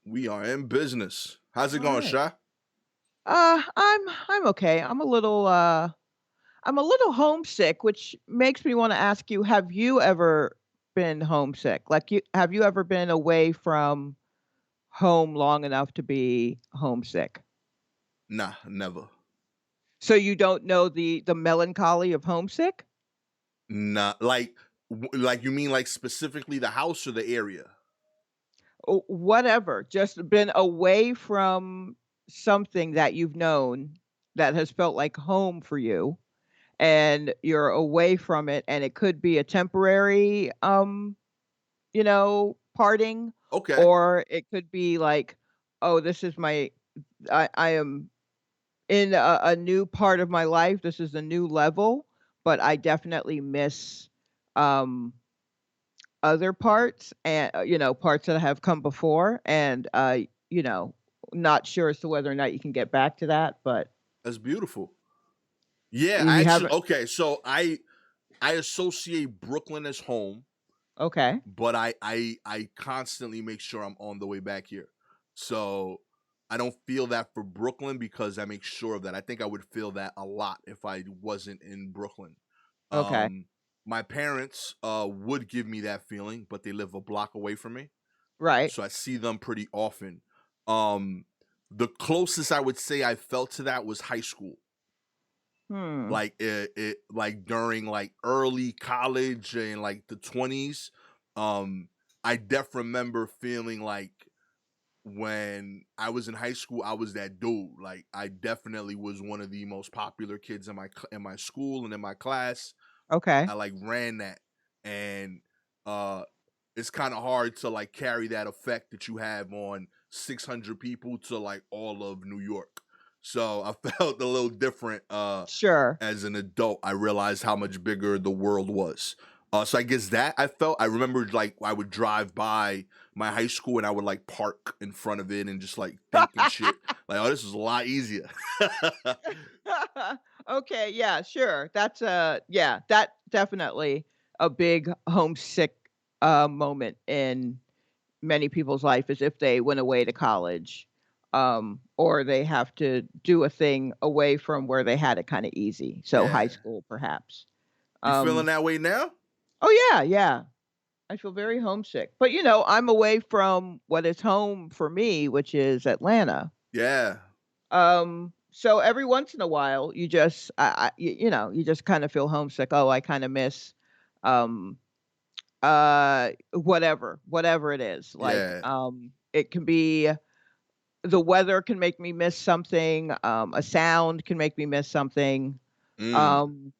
We are in business. How's it All going, right. Sha? I'm okay. I'm a little homesick, which makes me want to ask you, have you ever been homesick? Like you have you ever been away from home long enough to be homesick? Nah, never. So you don't know the melancholy of homesick? Nah, like you mean like specifically the house or the area? Whatever, just been away from something that you've known that has felt like home for you and you're away from it and it could be a temporary parting, Okay. or it could be like, "Oh, this is I am in a new part of my life. This is a new level, but I definitely miss, um, other parts and, parts that have come before, and, you know, not sure as to whether or not you can get back to that, but That's beautiful. Yeah, I you actually haven't." okay, so I associate Brooklyn as home, Okay. but I constantly make sure I'm on the way back here. So I don't feel that for Brooklyn because I make sure of that. I think I would feel that a lot if I wasn't in Brooklyn. Okay. Um my parents would give me that feeling, but they live a block away from me. Right. So I see them pretty often. Um the closest I would say I felt to that was high school. Hmm. Like like during like early college and like the 20s. I remember feeling like when I was in high school, I was that dude. Like I definitely was one of the most popular kids in in my school and in my class. Okay. I like ran that, and uh, it's kind of hard to like carry that effect that you have on 600 people to like all of New York. So I felt a little different Sure. as an adult. I realized how much bigger the world was. So I guess that I felt. I remembered like I would drive by my high school and I would like park in front of it and just like think and shit. Like, oh, this is a lot easier. Okay, yeah, sure. That definitely a big homesick, moment in many people's life is if they went away to college, or they have to do a thing away from where they had it kinda easy, so high Yeah. school perhaps. You feeling Um that way now? Oh, yeah, yeah. I feel very homesick, but, I'm away from what is home for me, which is Atlanta. Yeah. So every once in a while, you just you just kinda feel homesick. Oh, I kinda miss, um, whatever it is. Like, Yeah. it can be the weather can make me miss something, a sound can make me miss something, Mm.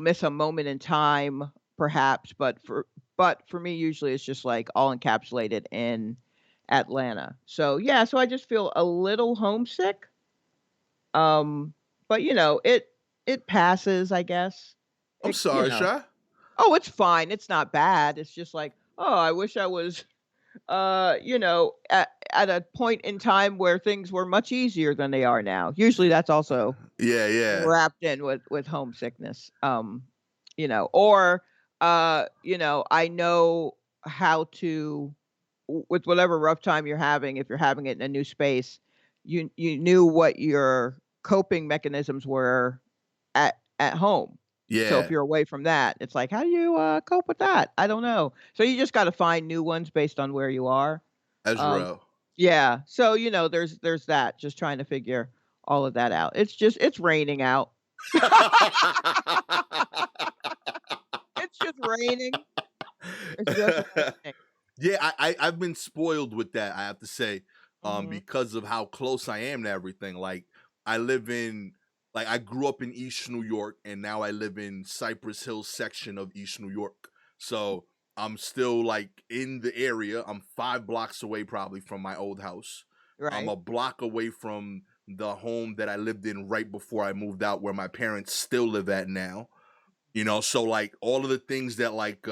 miss a moment in time perhaps, but for me, usually it's just, like, all encapsulated in Atlanta. So, yeah, so I just feel a little homesick. Um, but, it passes, I guess. I'm It sorry, Shy. Oh, it's fine, it's not bad, it's just like, "Oh, I wish I was, at a point in time where things were much easier than they are now." Usually that's also Yeah, yeah. wrapped in with homesickness, or, I know how to with whatever rough time you're having, if you're having it in a new space, you knew what your coping mechanisms were at home. So if Yeah. you're away from that, it's like, how do you, cope with that? I don't know. So you just gotta find new ones based on where you are. That's Um, real. yeah. So, there's that, just trying to figure all of that out. It's raining out. It's just raining. It's just raining. Yeah, I've been spoiled with that, I have to say, Mhm. because of how close I am to everything. Like I live in like I grew up in East New York and now I live in Cypress Hills section of East New York. So I'm still like in the area. I'm 5 blocks away probably from my old house. I'm Right. a block away from the home that I lived in right before I moved out where my parents still live at now. So like all of the things that like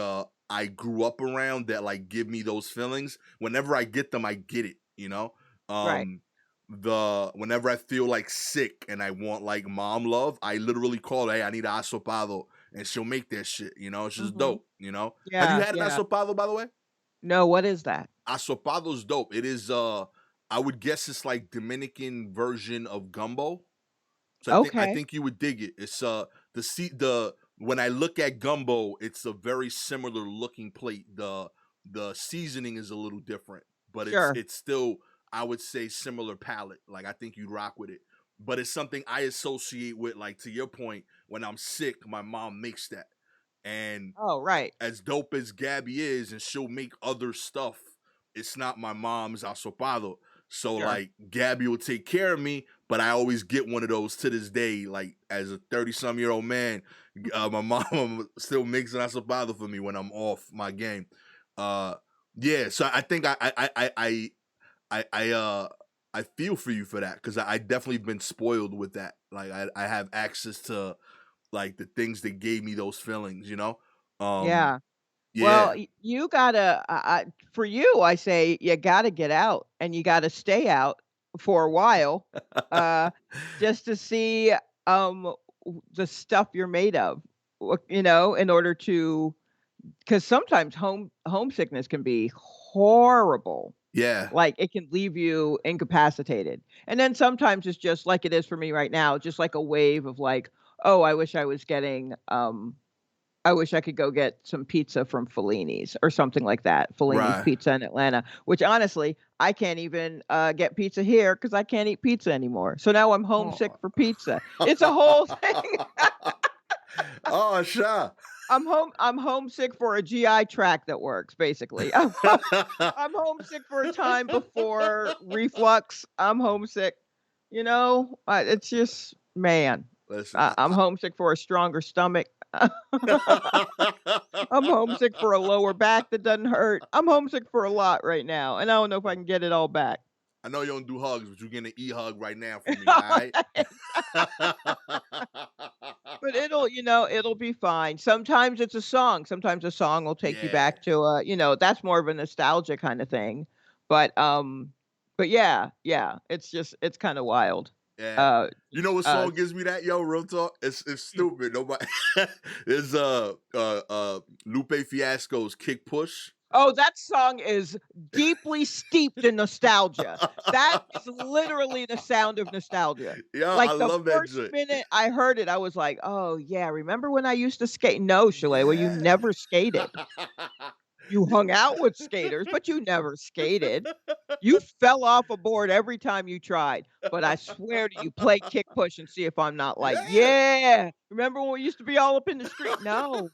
I grew up around that like give me those feelings, whenever I get them, I get it. Right. Um the whenever I feel like sick and I want like mom love, I literally call her, hey, I need an asopado, and she'll make that shit. It's just Mhm. dope. Have you Yeah, had an yeah. asopado, by the way? No, what is that? Asopado's dope. It is I would guess it's like Dominican version of gumbo. So I Okay, think you would dig it. It's the when I look at gumbo, it's a very similar looking plate. The seasoning is a little different, but sure. it's still, I would say, similar palate. Like I think you'd rock with it. But it's something I associate with, like, to your point, when I'm sick, my mom makes that. And Oh, right. as dope as Gabby is, and she'll make other stuff, it's not my mom's asopado. So Sure. like Gabby will take care of me, but I always get one of those to this day. Like as a 30-some-year-old man, my mom still makes an asopado for me when I'm off my game. Uh, yeah, so I think I I feel for you for that, because I definitely been spoiled with that. Like I have access to like the things that gave me those feelings, you know. Um, Yeah. Well, yeah. you gotta, for you, I say you gotta get out and you gotta stay out for a while, uh, just to see, the stuff you're made of, in order to, because sometimes homesickness can be horrible. Yeah. Like, it can leave you incapacitated, and then sometimes it's just like it is for me right now, just like a wave of like, "Oh, I wish I could go get some pizza from Fellini's," or something like that, Fellini's Right. Pizza in Atlanta, which honestly, I can't even, get pizza here because I can't eat pizza anymore, so now I'm homesick Oh. for pizza. It's a whole thing. Oh, sure. I'm homesick for a GI tract that works, basically. I'm homesick for a time before reflux. I'm homesick, it's just man, Listen, I'm homesick for a stronger stomach. I'm homesick for a lower back that doesn't hurt. I'm homesick for a lot right now, and I don't know if I can get it all back. I know you don't do hugs, but you're getting an e-hug right now from me, all right? But it'll be fine. Sometimes it's a song. Sometimes a song will take you Yeah, back to that's more of a nostalgia kinda thing. But, yeah, yeah, it's kinda wild. yeah. You know Just, what song gives me that, yo? Real talk. It's mm. stupid. Nobody. It's Lupe Fiasco's "Kick Push." Oh, that song is deeply steeped in nostalgia. That is literally the sound of nostalgia. Yo, I Like, the love that first joint. minute I heard it, I was like, "Oh, yeah, remember when I used to skate?" No, Shalewa, you Yeah. never skated. You hung out with skaters, but you never skated. You fell off a board every time you tried, but I swear to you, play kick push and see if I'm not like, Yeah. "Yeah, remember when we used to be all up in the street?" No,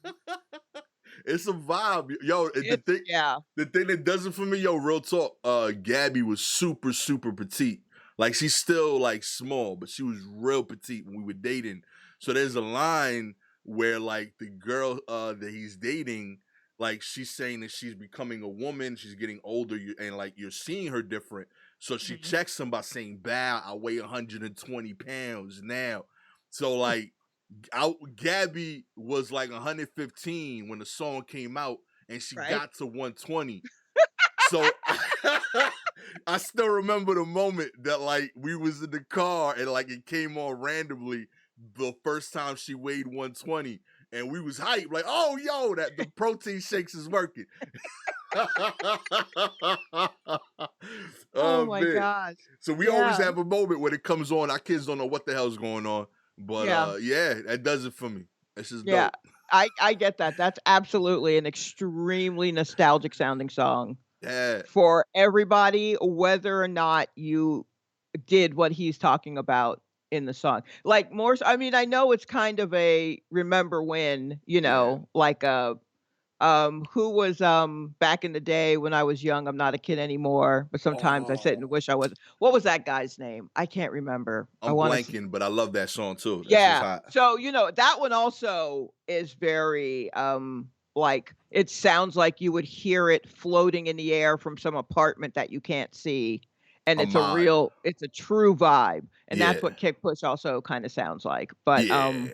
It's a vibe. Yo, it's yeah. the thing that does it for me, yo, real talk, Gabby was super, super petite. Like she's still like small, but she was real petite when we were dating. So there's a line where like the girl that he's dating, like she's saying that she's becoming a woman, she's getting older, and like you're seeing her different. So she Mhm. checks him by saying, "Bow, I weigh 120 pounds now." So like Gabby was like 115 when the song came out, and she Right? got to 120. So I still remember the moment that like we was in the car and like it came on randomly the first time she weighed 120, and we was hyped like, oh yo, that the protein shakes is working. Oh Oh my man. gosh. So we always Yeah, have a moment when it comes on. Our kids don't know what the hell's going on. But yeah, yeah, that does it for me. It's just yeah. dope. I get that. That's absolutely an extremely nostalgic sounding song Yeah. for everybody, whether or not you did what he's talking about in the song. Like, more I mean, I know it's kind of a remember when, Yeah. like, who was, back in the day when I was young, I'm not a kid anymore, but sometimes I sit and Oh, wish I was what was that guy's name? I can't remember. I I'm wanna blanking, but I love that song too. That's just yeah. hot. So, that one also is very, like, it sounds like you would hear it floating in the air from some apartment that you can't see, and A mod. it's a true vibe, and Yeah. that's what Kick Push also kinda sounds like, but, Yeah.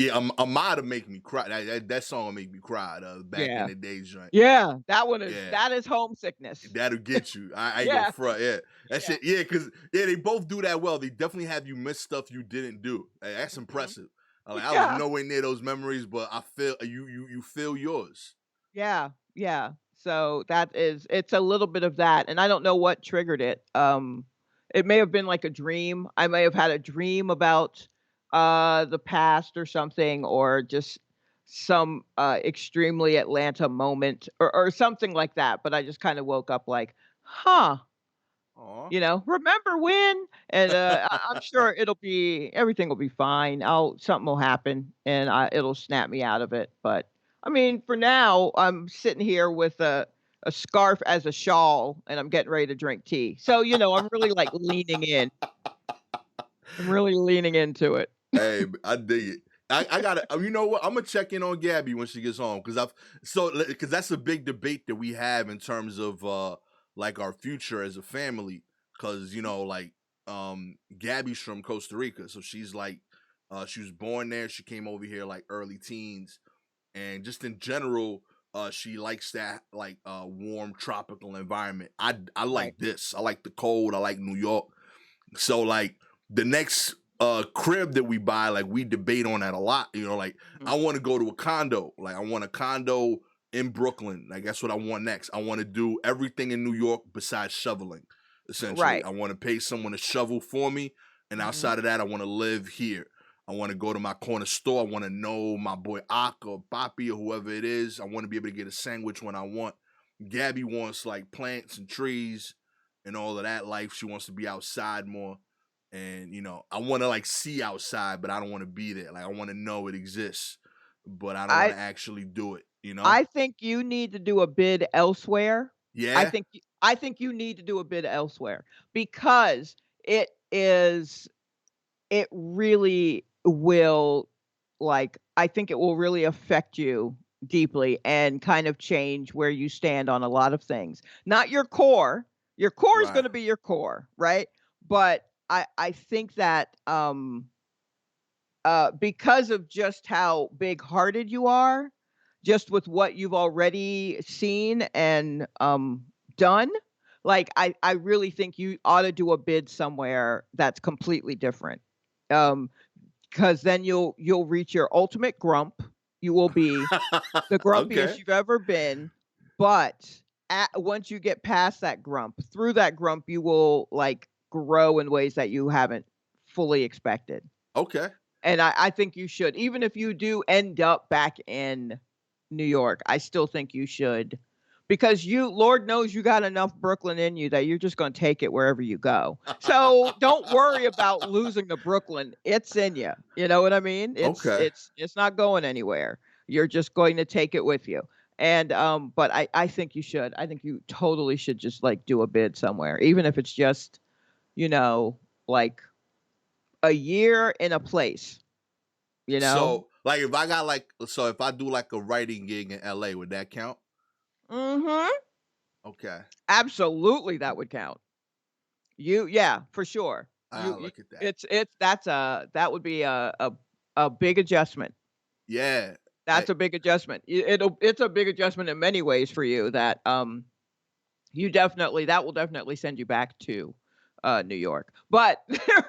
Yeah, a mod will make me cry. That song will make me cry. Back in yeah. the days, joint. Yeah, Yeah. that is homesickness. That'll get you. I ain't gonna Yeah, front. Yeah, that yeah. shit. Yeah, because yeah, they both do that well. They definitely have you miss stuff you didn't do. Like, that's Mhm. impressive. Like I was Yeah. nowhere near those memories, but I feel you feel yours. Yeah, yeah. So it's a little bit of that, and I don't know what triggered it. It may have been like a dream. I may have had a dream about the past or something, or just some extremely Atlanta moment or something like that. But I just kind of woke up like, huh, Aw. remember when? And I'm sure everything will be fine. Something will happen, and it'll snap me out of it. But I mean, for now, I'm sitting here with a scarf as a shawl, and I'm getting ready to drink tea. So I'm really like leaning in. I'm really leaning into it. Hey, I dig it. I gotta. You know what? I'm gonna check in on Gabby when she gets home because that's a big debate that we have in terms of like our future as a family. Because like Gabby's from Costa Rica, so she's like she was born there. She came over here like early teens, and just in general, she likes that like warm tropical environment. I Right. like this. I like the cold. I like New York. So like the next crib that we buy, like we debate on that a lot. Like Mhm. I want to go to a condo. Like I want a condo in Brooklyn. Like that's what I want next. I want to do everything in New York besides shoveling. Essentially, Right. I want to pay someone to shovel for me, and Mhm. outside of that, I want to live here. I want to go to my corner store. I want to know my boy Ak or Papi or whoever it is. I want to be able to get a sandwich when I want. Gabby wants like plants and trees and all of that life. She wants to be outside more. And I want to like see outside, but I don't want to be there. Like I want to know it exists, but I don't want I to actually do it. I think you need to do a bid elsewhere. Yeah. I think you need to do a bid elsewhere because it really will, like, I think it will really affect you deeply and kind of change where you stand on a lot of things. Not your core is Right. gonna be your core, right? But I think that, because of just how big-hearted you are, just with what you've already seen and, done, like, I really think you ought to do a bid somewhere that's completely different. Um, because then you'll reach your ultimate grump. You will be the grumpiest Okay. you've ever been, but once you get past that grump, through that grump, you will, like, grow in ways that you haven't fully expected. Okay. And I think you should. Even if you do end up back in New York, I still think you should because Lord knows you got enough Brooklyn in you that you're just gonna take it wherever you go. So, don't worry about losing the Brooklyn. It's in you. You know what I mean? It's Okay. it's it's not going anywhere. You're just going to take it with you. And, but I think you should. I think you totally should just, like, do a bid somewhere, even if it's just, you know, like, a year in a place, you know? So, like, if I do like a writing gig in LA, would that count? Mhm. Okay. Absolutely, that would count. Yeah, for sure. I'll look at that. That would be a big adjustment. Yeah. I, That's a big adjustment. It's a big adjustment in many ways for you that, that will definitely send you back to, New York. But there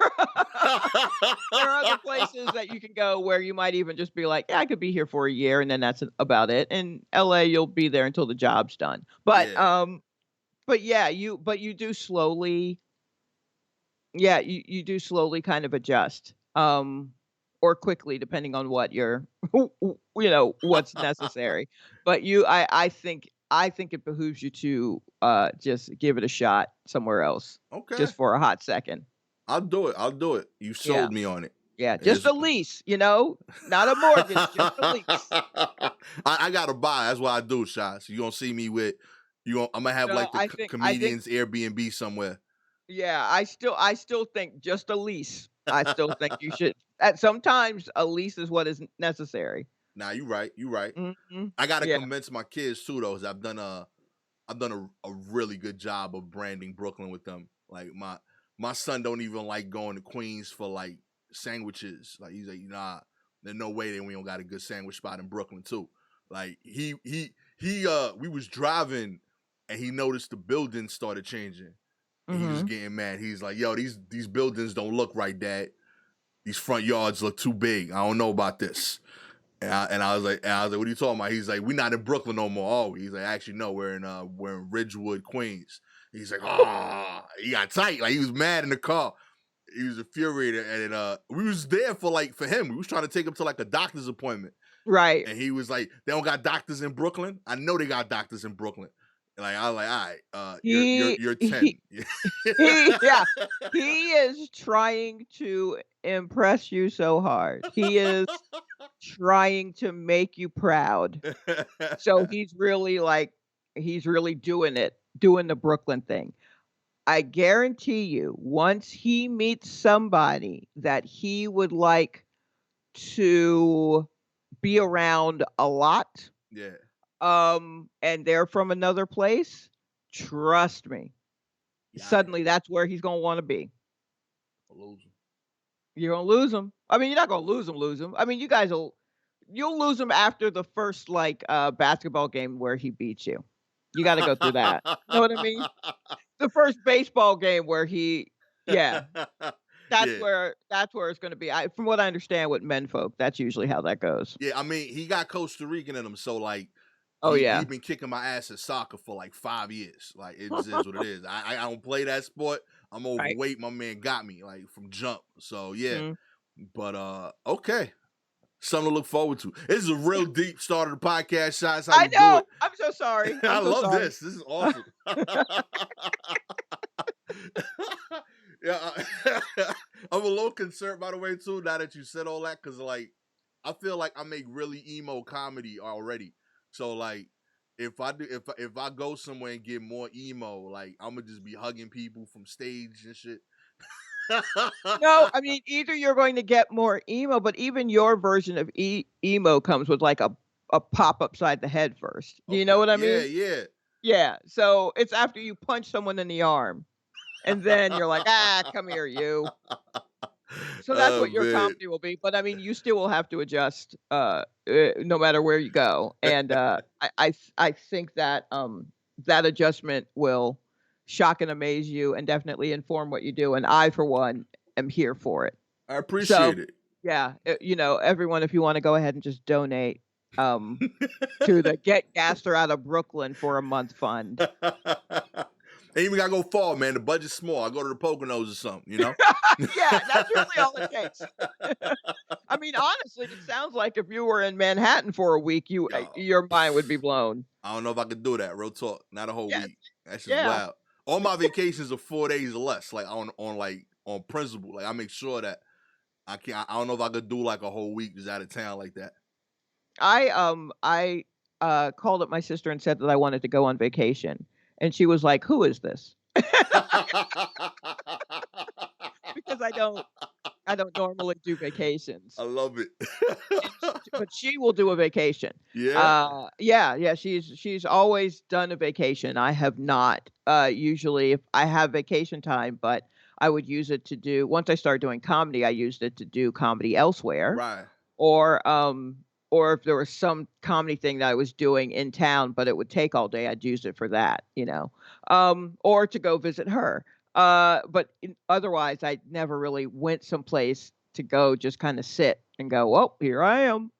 are other places that you can go where you might even just be like, "Yeah, I could be here for a year, and then that's about it." In LA, you'll be there until the job's done. yeah. But yeah, you do slowly you do slowly kind of adjust, or quickly depending on what you're what's necessary. But I think it behooves you to, just give it a shot somewhere else, Okay. just for a hot second. I'll do it. I'll do it. You Yeah, sold me on it. yeah, just It's a lease, not a mortgage, just a lease. I gotta buy. That's what I do, shots. You gonna see me with I'm gonna have No, like the I think comedians Airbnb somewhere. yeah, I still think just a lease. I still think you should at sometimes a lease is what is necessary. Nah, you right. You right. Mhm. I gotta Yeah. convince my kids too, though. 'Cause I've done a really good job of branding Brooklyn with them. Like my son don't even like going to Queens for like sandwiches. Like he's like, nah, there's no way that we don't got a good sandwich spot in Brooklyn too. Like we was driving and he noticed the buildings started changing. And he was Mhm. getting mad. He's like, yo, these buildings don't look right, Dad. These front yards look too big. I don't know about this. And I was like, what are you talking about? He's like, we're not in Brooklyn no more, are we? He's like, actually, no, we're in Ridgewood, Queens. He's like, he got tight. Like, he was mad in the car. He was infuriated. And we was there for him. We was trying to take him to like a doctor's appointment. Right. And he was like, they don't got doctors in Brooklyn. I know they got doctors in Brooklyn. And like, I was like, all right, you're 10. Yeah, he is trying to impress you so hard. He is trying to make you proud. So he's really doing the Brooklyn thing. I guarantee you, once he meets somebody that he would like to be around a lot, Yeah. and they're from another place, trust me, Yeah. suddenly that's where he's gonna wanna be. I'll lose him. You're gonna lose him. I mean, you're not gonna lose him. I mean, you'll lose him after the first, basketball game where he beats you. You gotta go through that. Know what I mean? The first baseball game where he yeah, Yeah. that's where it's gonna be. From what I understand with menfolk, that's usually how that goes. Yeah, I mean, he got Costa Rican in him, so like Oh, he yeah. been kicking my ass at soccer for like 5 years. Like, it just is what it is. I don't play that sport. I'm Right. overweight. My man got me like from jump. So yeah. Mhm. But okay. Something to look forward to. This is a real deep start of the podcast. Shots how I we do know! it. I'm so sorry. I I'm so love sorry. this. This is awesome. Yeah, I'm a little concerned, by the way, too. Now that you said all that, because like I feel like I make really emo comedy already. So like, if I go somewhere and get more emo, like I'm gonna just be hugging people from stage and shit. No, I mean, either you're going to get more emo, but even your version of emo comes with, like, a pop upside the head first. Do you know Okay, what I yeah, mean? yeah. Yeah, so it's after you punch someone in the arm, and then you're like, "Ah, come here, you." So that's Oh what your man. comedy will be, but, I mean, you still will have to adjust, no matter where you go, and, I think that, that adjustment will shock and amaze you and definitely inform what you do, and I, for one, am here for it. I So, appreciate it. yeah, everyone, if you wanna go ahead and just donate, um, to the Get Gastor Out of Brooklyn for a Month fund. Ain't even gotta go far, man. The budget's small. I go to the Poconos or something, you know? Yeah, that's really all it takes. I mean, honestly, it sounds like if you were in Manhattan for a week, Yo, your mind would be blown. I don't know if I could do that. Real talk. Not a whole Yes, week. That's just yeah. wild. All my vacations are 4 days or less. Like on principle. Like I make sure that I can't. I don't know if I could do like a whole week just out of town like that. I called up my sister and said that I wanted to go on vacation, and she was like, "Who is this?" Because I don't normally do vacations. I love it. And but she will do a vacation. Yeah. Yeah, she's always done a vacation. I have not. Usually if I have vacation time, but I would use it to do once I started doing comedy, I used it to do comedy elsewhere, Right. or, um, or if there was some comedy thing that I was doing in town, but it would take all day, I'd use it for that, or to go visit her. Otherwise, I never really went someplace to go just kinda sit and go, "Well, here I am.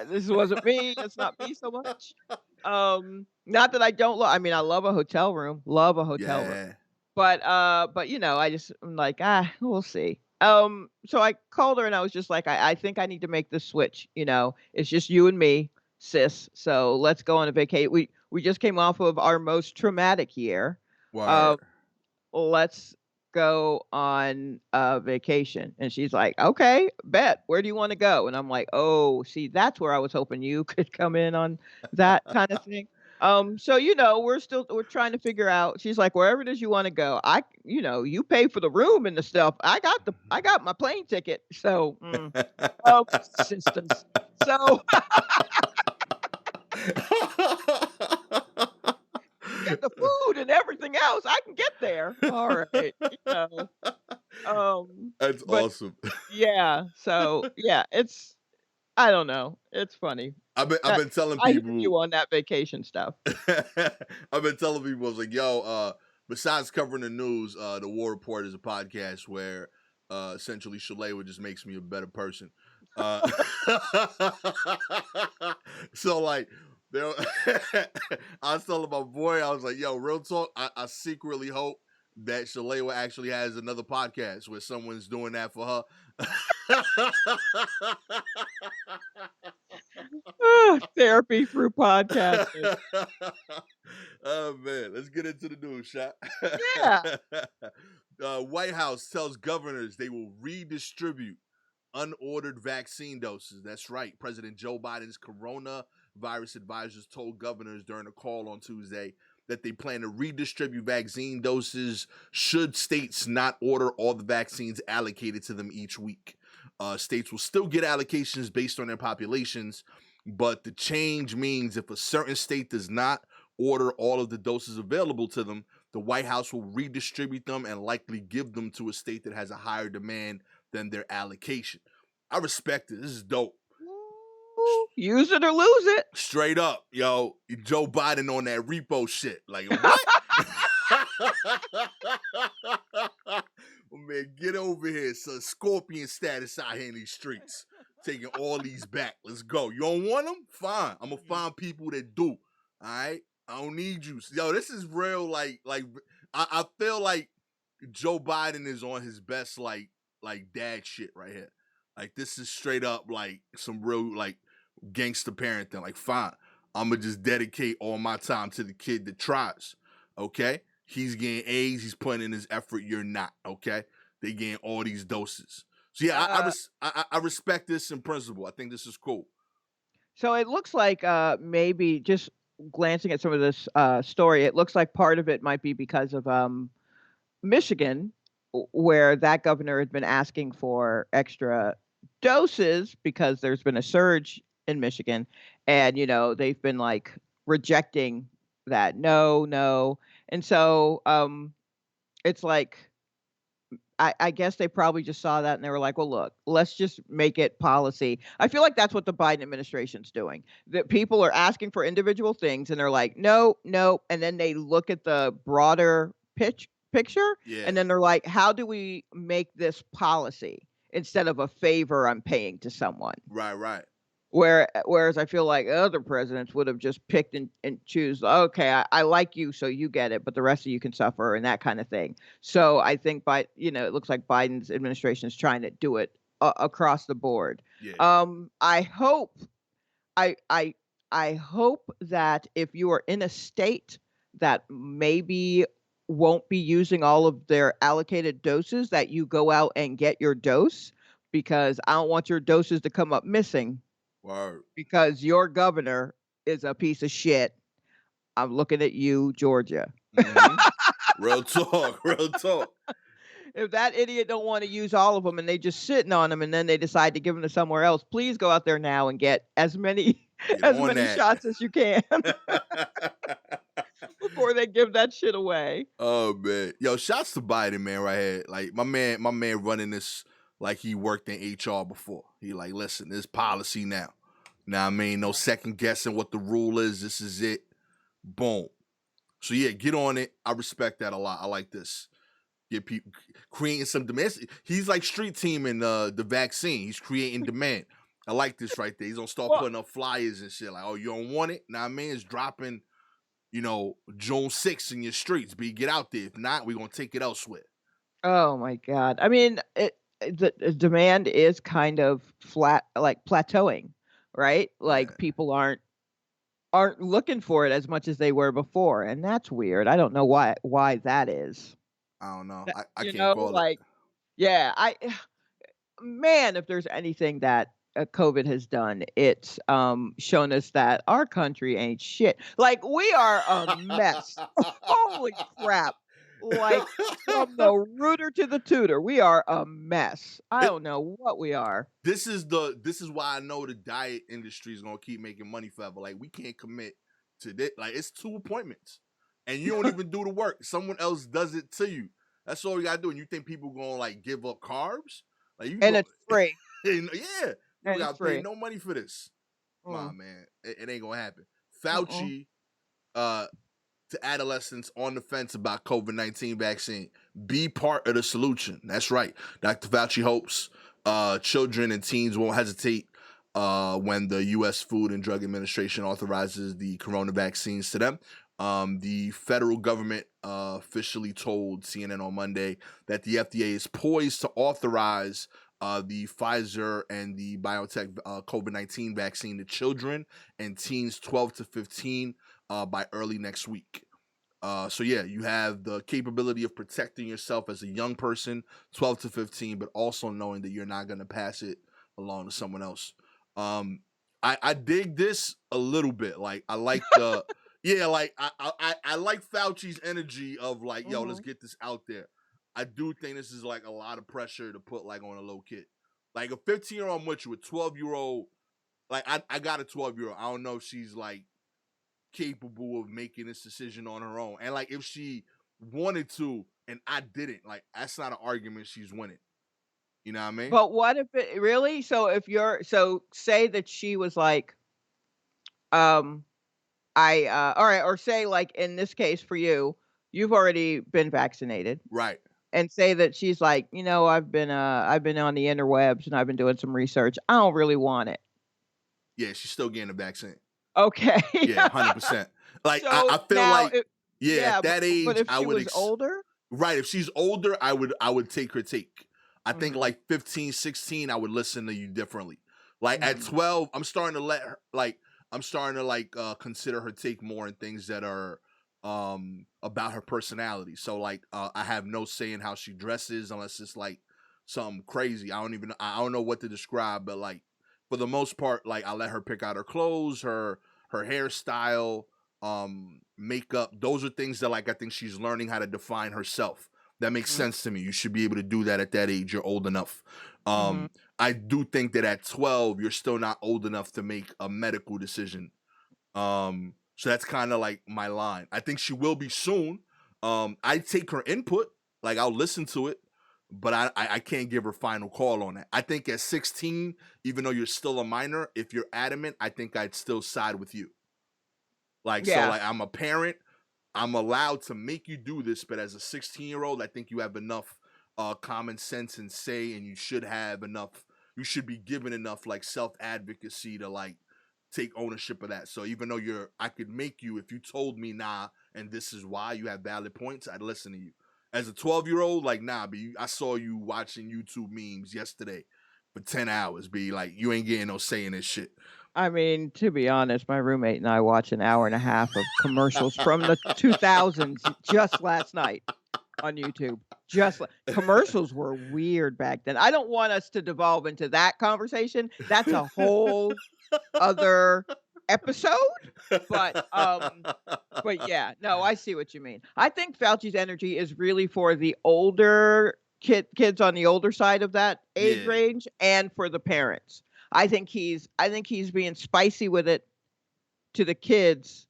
This wasn't me. It's not me so much." Not that I don't I mean, I love a hotel room. Yeah. I'm like, we'll see." So I called her and I was just like, I think I need to make this switch, It's just you and me, sis. So let's go on a vacation. We just came off of our most traumatic year. Word. Um, let's go on a vacation." And she's like, "Okay, bet. Where do you wanna go?" And I'm like, "Oh, see, that's where I was hoping you could come in on that kinda thing." So, we're trying to figure out she's like, "Wherever it is you wanna go, you pay for the room and the stuff. I got my plane ticket." So, sisters. So, get the food and everything else, I can get there. Alright, That's but awesome. yeah, so, yeah, I don't know, it's funny. I've been telling I hear people you on that vacation stuff. I've been telling people, I was like, yo, besides covering the news, the War Report is a podcast where essentially Shalewa just makes me a better person. Uh, so like, there, I was telling my boy, I was like, "Yo, real talk. I secretly hope that Shalewa actually has another podcast where someone's doing that for her." Therapy through podcasting. Oh man, let's get into the news, shot. Yeah. White House tells governors they will redistribute unordered vaccine doses. That's right. President Joe Biden's coronavirus advisors told governors during a call on Tuesday that they plan to redistribute vaccine doses should states not order all the vaccines allocated to them each week. States will still get allocations based on their populations, but the change means if a certain state does not order all of the doses available to them, the White House will redistribute them and likely give them to a state that has a higher demand than their allocation. I respect it. This is dope. Use it or lose it. Straight up, yo, Joe Biden on that repo shit. Like, what? Man, get over here. Son. Scorpion status out here in these streets. Taking all these back. Let's go. You don't want them? Fine. I'm going to find people that do. All right? I don't need you. Yo, this is real. Like I feel like Joe Biden is on his best, like dad shit right here. Like, this is straight up, like, some real, like, gangster parenting. Like, fine, I'm gonna just dedicate all my time to the kid that tries. Okay, he's getting A's, he's putting in his effort. You're not. Okay, they getting all these doses. So yeah, I respect this in principle. I think this is cool. So it looks like maybe just glancing at some of this story, it looks like part of it might be because of Michigan, where that governor had been asking for extra doses because there's been a surge in Michigan, and they've been like rejecting that. No, no, and so it's like I guess they probably just saw that and they were like, well, look, let's just make it policy. I feel like that's what the Biden administration's doing. That people are asking for individual things and they're like, no, no. And then they look at the broader picture Yeah. and then they're like, how do we make this policy instead of a favor I'm paying to someone? Right. Whereas I feel like other presidents would have just picked and choose, okay, I like you, so you get it, but the rest of you can suffer and that kind of thing. So I think it looks like Biden's administration is trying to do it across the board. Yeah. I hope, I I hope that if you are in a state that maybe won't be using all of their allocated doses, that you go out and get your dose because I don't want your doses to come up missing Word. because your governor is a piece of shit. I'm looking at you, Georgia. Real talk. Real talk. If that idiot don't want to use all of them and they just sitting on them and then they decide to give them to somewhere else, please go out there now and get as many Get as on many that. shots as you can before they give that shit away. Oh man, yo, shouts to Biden, man, right here. Like my man running this like he worked in HR before. He like, listen, this policy now. Now I mean, no second guessing what the rule is. This is it. Boom. So yeah, get on it. I respect that a lot. I like this. Get people creating some demand. He's like street teaming the vaccine. He's creating demand. I like this right there. He's gonna start putting up flyers and shit like, oh, you don't want it? Now I mean, it's dropping. June 6th in your streets. But you get out there. If not, we're gonna take it elsewhere. Oh my god. I mean, the demand is kind of flat, like plateauing, right? Like people aren't looking for it as much as they were before, and that's weird. I don't know why that is. I don't know. That I can't call it. like, yeah, man, if there's anything that COVID has done, it's shown us that our country ain't shit. Like we are a mess. Holy crap. Like from the rooter to the tutor, we are a mess. I don't know what we are. This is why I know the diet industry is gonna keep making money forever. Like we can't commit to this. Like it's 2 appointments, and you don't even do the work. Someone else does it to you. That's all you gotta do. And you think people gonna like give up carbs? Like you And go, it's free. yeah, you And gotta it's pay free. no money for this. Nah, Mm. man, it ain't gonna happen. Mm-mm. Fauci, to adolescents on the fence about COVID-19 vaccine. Be part of the solution. That's right. Dr. Fauci hopes Children and teens won't hesitate when the U.S. Food and Drug Administration authorizes the corona vaccines to them. The federal government officially told CNN on Monday that the FDA is poised to authorize the Pfizer and the biotech COVID-19 vaccine to children and teens 12 to 15 by early next week. So yeah, you have the capability of protecting yourself as a young person, 12 to 15, but also knowing that you're not going to pass it along to someone else. I dig this a little bit. Like I like the yeah, like I like Fauci's energy of like, yo, let's Mhm. get this out there. I do think this is like a lot of pressure to put like on a little kid. Like a 15-year-old, I'm with you. A 12-year-old, like I got a 12-year-old. I don't know if she's like capable of making this decision on her own. And like if she wanted to and I didn't, like that's not an argument she's winning. You know what I mean? But what if it really? So if you're so say that she was like, um, all right, or say like in this case for you, you've already been vaccinated, Right. and say that she's like, I've been on the interwebs and I've been doing some research. I don't really want it. Yeah, she's still getting the vaccine. Okay. Yeah, 100%. Like So I feel now like it yeah, yeah, at that but age if I she would was older? right, if she's older, I would take her take. I think Mhm, like 15, 16, I would listen to you differently. Like at mhm, 12, I'm starting to let her like I'm starting to like consider her take more in things that are about her personality. So like I have no say in how she dresses unless it's like something crazy. I don't know what to describe, but like for the most part, like I let her pick out her clothes, her hairstyle, makeup. Those are things that like I think she's learning how to define herself. That makes mhm, sense to me. You should be able to do that at that age. You're old enough. mhm. I do think that at 12, you're still not old enough to make a medical decision. So that's kind of like my line. I think she will be soon. I take her input, like I'll listen to it, but I can't give her final call on that. I think at 16, even though you're still a minor, if you're adamant, I think I'd still side with you. Like so, Yeah. like I'm a parent. I'm allowed to make you do this, but as a 16-year-old, I think you have enough common sense and say, and you should have enough. You should be given enough like self advocacy to like take ownership of that. So even though I could make you if you told me nah, and this is why you have valid points, I'd listen to you. As a 12-year-old, like nah, but I saw you watching YouTube memes yesterday for 10 hours. Be like, you ain't getting no say in this shit. I mean, to be honest, my roommate and I watched an hour and a half of commercials from the 2000s just last night on YouTube. Commercials were weird back then. I don't want us to devolve into that conversation. That's a whole other episode, but, yeah, no, I see what you mean. I think Fauci's energy is really for the older kids on the older side of that age Yeah, range and for the parents. I think he's being spicy with it to the kids,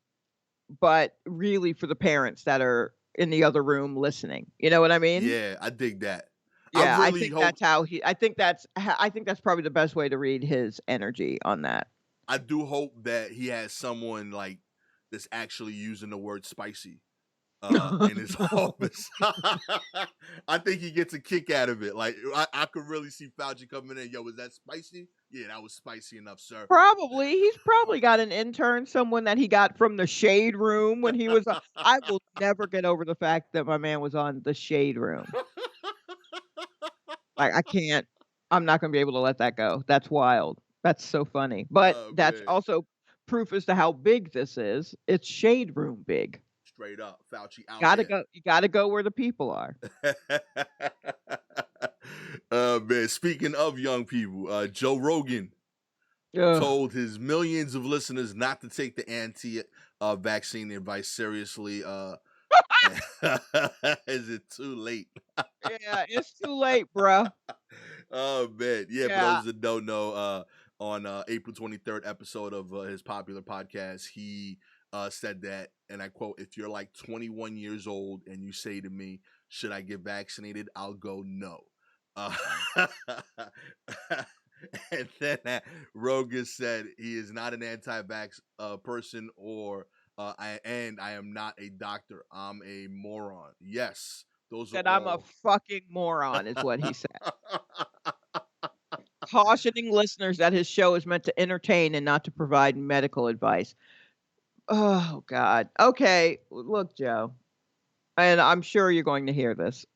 but really for the parents that are in the other room listening. You know what I mean? yeah, I dig that. I Yeah, really hope I think that's probably the best way to read his energy on that. I do hope that he has someone like that's actually using the word spicy in his office. I think he gets a kick out of it. Like I could really see Fauci coming in. Yo, was that spicy? Yeah, that was spicy enough, sir. Probably. He's probably got an intern, someone that he got from the Shade Room when he was on. I will never get over the fact that my man was on the Shade Room. Like, I can't I'm not gonna be able to let that go. That's wild. That's so funny. But Oh that's man, also proof as to how big this is. It's Shade Room big. straight up, Fauci out Gotta here. go you gotta go where the people are. Man, speaking of young people, Joe Rogan Ugh. told his millions of listeners not to take the anti vaccine advice seriously. Is it too late? Yeah, it's too late, bruh. Oh man, yeah. For Yeah. those that don't know, on April 23rd episode of his popular podcast, he said that, and I quote: "If you're like 21 years old and you say to me, should I get vaccinated? I'll go no." Uh, and then Rogan said he is not an anti-vax person, or I am not a doctor. I'm a moron. Yes, those are Said, "I'm a all. fucking moron," is what he said. cautioning listeners that his show is meant to entertain and not to provide medical advice. Oh God. Okay, look, Joe, and I'm sure you're going to hear this.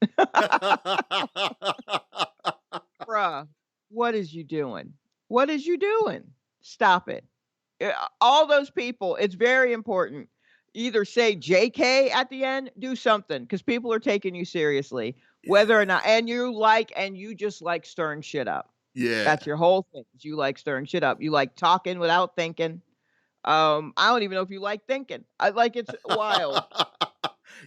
Bruh, what is you doing? What is you doing? Stop it. All those people, it's very important. Either say JK at the end, do something because people are taking you seriously, whether or Yeah. not, and you just like stirring shit up. Yeah. That's your whole thing. Is you like stirring shit up. You like talking without thinking. I don't even know if you like thinking. I like it's wild.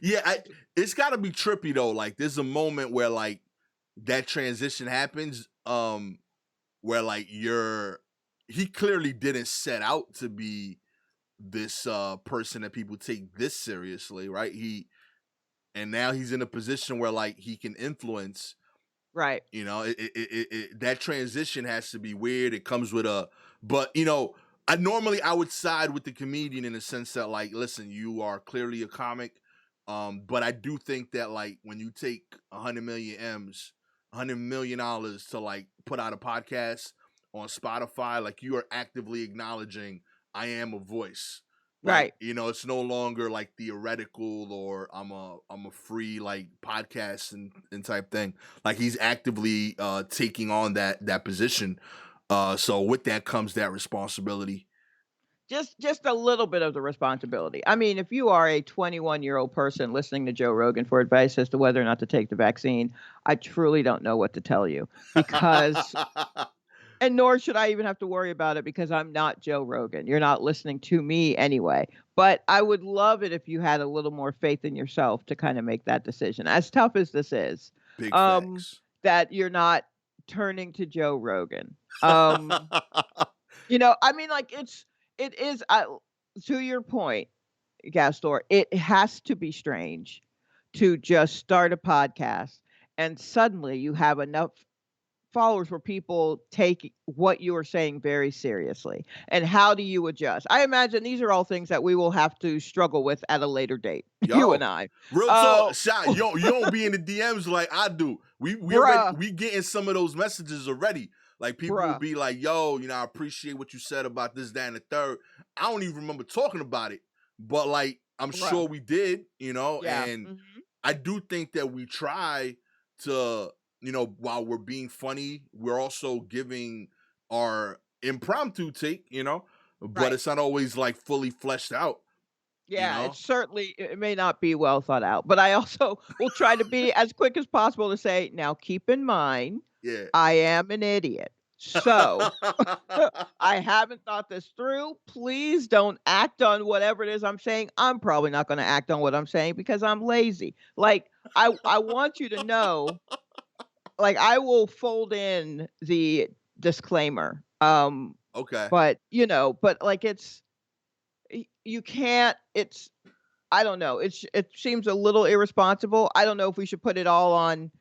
Yeah, it's got to be trippy though. Like there's a moment where like that transition happens where like he clearly didn't set out to be this person that people take this seriously, right? And now he's in a position where like he can influence. Right. That transition has to be weird. It comes with but I would side with the comedian in the sense that like, listen, you are clearly a comic, but I do think that like when you take 100 million dollars to like put out a podcast on Spotify, like you are actively acknowledging I am a voice. Like, Right. it's no longer like theoretical or I'm a free like podcast and type thing. Like he's actively taking on that position. So with that comes that responsibility. Just a little bit of the responsibility. I mean, if you are a 21-year-old person listening to Joe Rogan for advice as to whether or not to take the vaccine, I truly don't know what to tell you because and nor should I even have to worry about it because I'm not Joe Rogan. You're not listening to me anyway. But I would love it if you had a little more faith in yourself to kind of make that decision. As tough as this is, Big um, facts. that you're not turning to Joe Rogan. I mean, like it is to your point, Gastor, it has to be strange to just start a podcast and suddenly you have enough followers where people take what you are saying very seriously. And how do you adjust? I imagine these are all things that we will have to struggle with at a later date, you and Yo, I. real Uh, talk, shot. You don't be in the DMs like I do. bruh, We getting some of those messages already. Like people will bruh, be like, "Yo, I appreciate what you said about this, that, and the third." I don't even remember talking about it, but like I'm bruh. sure we did. Yeah. And Mhm. I do think that we try to, while we're being funny, we're also giving our impromptu take. But Right. it's not always like fully fleshed out. You Yeah, know? it's certainly it may not be well thought out, but I also will try to be as quick as possible to say, "Now keep in mind, Yeah. I am an idiot. So, I haven't thought this through. Please don't act on whatever it is I'm saying. I'm probably not gonna act on what I'm saying because I'm lazy." Like, I want you to know, like, I will fold in the disclaimer, Okay. but, like, you can't it's I don't know. It seems a little irresponsible. I don't know if we should put it all on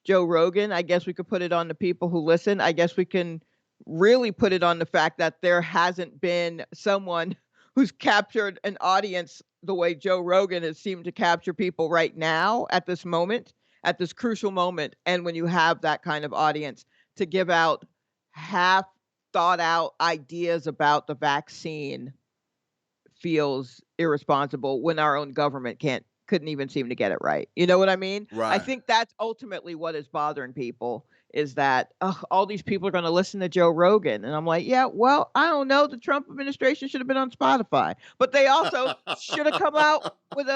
Joe Rogan. I guess we could put it on the people who listen. I guess we can really put it on the fact that there hasn't been someone who's captured an audience the way Joe Rogan has seemed to capture people right now at this moment, at this crucial moment. And when you have that kind of audience to give out half thought out ideas about the vaccine feels irresponsible when our own government couldn't even seem to get it right. You know what I mean? I Right. think that's ultimately what is bothering people is that ugh, all these people are going to listen to Joe Rogan, and I'm like, yeah, well, I don't know. The Trump administration should have been on Spotify, but they also should have come out with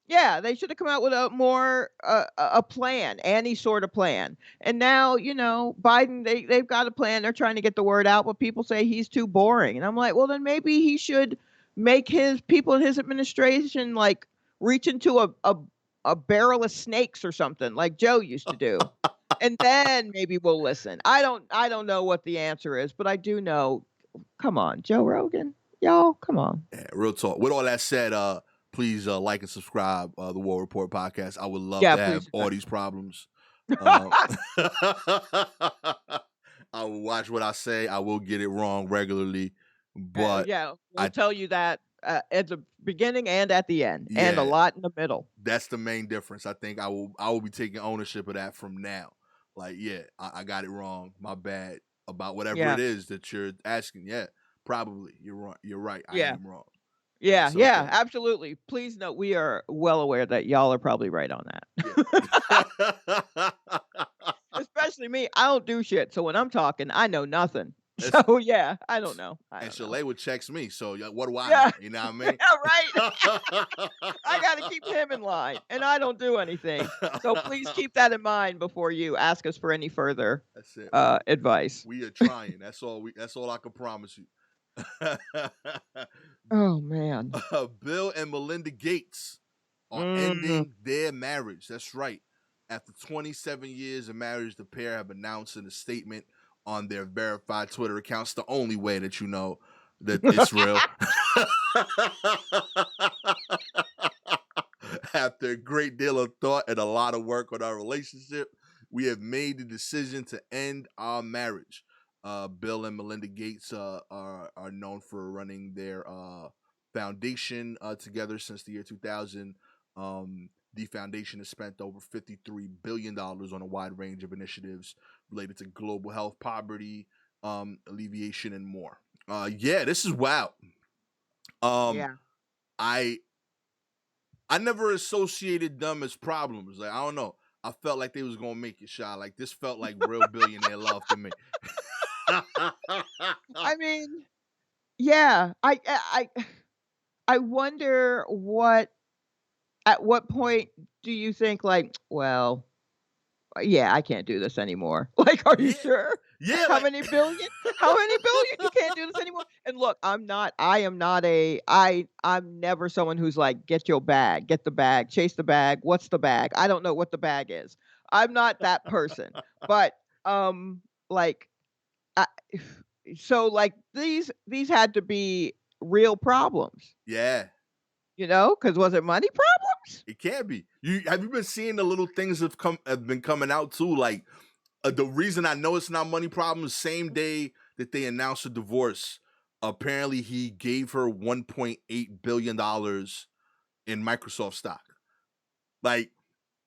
yeah, they should have come out with a more a plan, any sort of plan. And now, Biden, they've got a plan. They're trying to get the word out, but people say he's too boring. And I'm like, well, then maybe he should make his people in his administration like reach into a barrel of snakes or something like Joe used to do. And then maybe we'll listen. I don't know what the answer is, but I do know, come on, Joe Rogan. Y'all, come on. Yeah, real talk. With all that said, please like and subscribe the War Report podcast. I would love Yeah, to have please. all these problems. Um, I will watch what I say. I will get it wrong regularly, but Yeah, we'll I tell you that, at the beginning and at the end, and a yeah, lot in the middle. that's the main difference. I think I will be taking ownership of that from now. Like, yeah, I got it wrong. My bad about whatever Yeah. it is that you're asking. Yeah, probably you're wrong. You're right. I Yeah. am wrong. Yeah, It's yeah, okay. absolutely. Please note we are well aware that y'all are probably right on that. Yeah. Especially me, I don't do shit, so when I'm talking, I know nothing. It's, So, yeah, I don't know. I and don't know. Shalewa checks me, so yeah, what do I Yeah. know? You know what Yeah, right? I I gotta keep him in line, and I don't do anything. So please mean? keep that in mind before you ask us for any further, That's it. advice. We are trying. That's all. That's all I can promise you. Oh, man. Bill and Melinda Gates are Mm. ending their marriage. That's right. After 27 years of marriage, the pair have announced in a statement on their verified Twitter accounts, the only way that you know that it's real. After a great deal of thought and a lot of work on our relationship, we have made the decision to end our marriage. Bill and Melinda Gates are known for running their foundation together since the year 2000. The foundation has spent over $53 billion on a wide range of initiatives related to global health, poverty, alleviation, and more. Yeah, this is wow. Um, Yeah. I I never associated them as problems. Like, I don't know. I felt like they was gonna make it shy. Like, this felt like real billionaire love to me. I mean, yeah, I wonder at what point do you think, like, "Well, yeah, I can't do this anymore." Like, "Are you Yeah, sure? yeah, How like many billion? How many billion? You can't do this anymore?" And look, I'm never someone who's like, "Get your bag, get the bag, chase the bag, what's the bag?" I don't know what the bag is. I'm not that person. But, like, I so, like, these had to be real problems, yeah, because was it money problems? it can be. You been seeing the little things have been coming out too? Like, the reason I know it's not money problems, same day that they announced a divorce, apparently he gave her $1.8 billion in Microsoft stock. Like,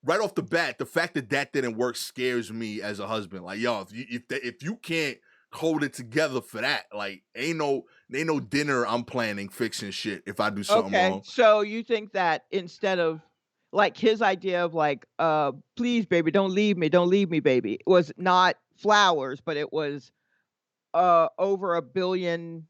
right off the bat, the fact that that didn't work scares me as a husband. Like, yo, if you can't hold it together for that, like, ain't no dinner I'm planning fixing shit if I do something Okay, wrong. so you think that instead of like, his idea of, like, "Please, baby, don't leave me, baby," was not flowers, but it was, over $1 billion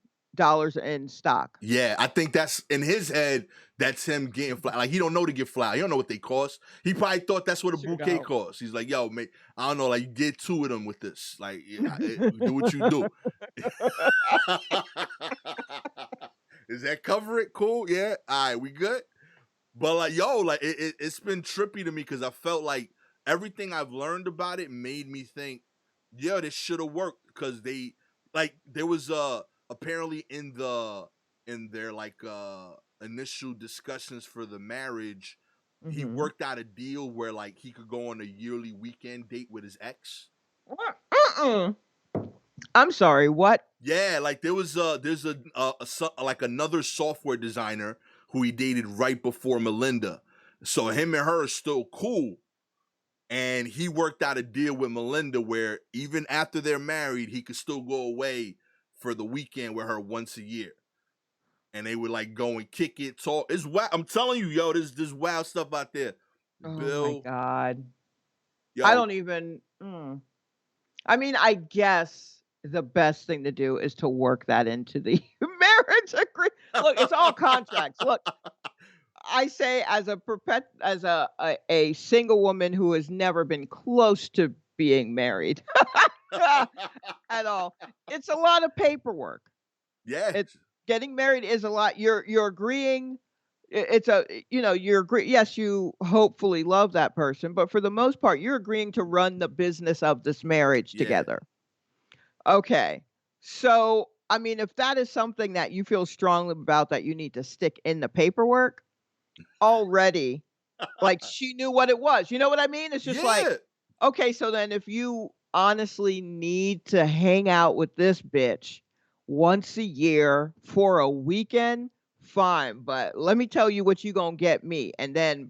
in stock. Yeah, I think that's in his head. That's him getting fly. Like, he don't know to get fly. He don't know what they cost. He probably thought that's what a Sure bouquet don't. costs. He's like, yo, mate, I don't know. Like, you get two of them with this. Like, do what you do. Is that cover it? Cool. Yeah. All right, we good. But like, yo, like it's been trippy to me because I felt like everything I've learned about it made me think, yeah, this should have worked because they like there was apparently in their like initial discussions for the marriage, he Mhm. worked out a deal where like he could go on a yearly weekend date with his ex. Mm-mm. I'm sorry, what? Yeah, like there's like another software designer who he dated right before Melinda. So him and her are still cool. And he worked out a deal with Melinda where even after they're married, he could still go away for the weekend with her once a year. And they would like go and kick it, talk. It's wild. I'm telling you, yo, there's wild stuff out there. Oh my Bill, god. I yo, don't even I mean, I guess the best thing to do is to work that into the marriage agree look, it's all contracts. Look, I say as a single woman who has never been close to being married at all, it's a lot of paperwork. yeah, It Getting married is a lot. You're agreeing it's a you're agree yes, you hopefully love that person, but for the most part, you're agreeing to run the business of this marriage yeah, together. Okay. So, I mean, if that is something that you feel strongly about that you need to stick in the paperwork, already, like, she knew what it was, you know what I mean? It's just like, yeah, okay, so then if you honestly need to hang out with this bitch once a year for a weekend, fine, but let me tell you what you gonna get me, and then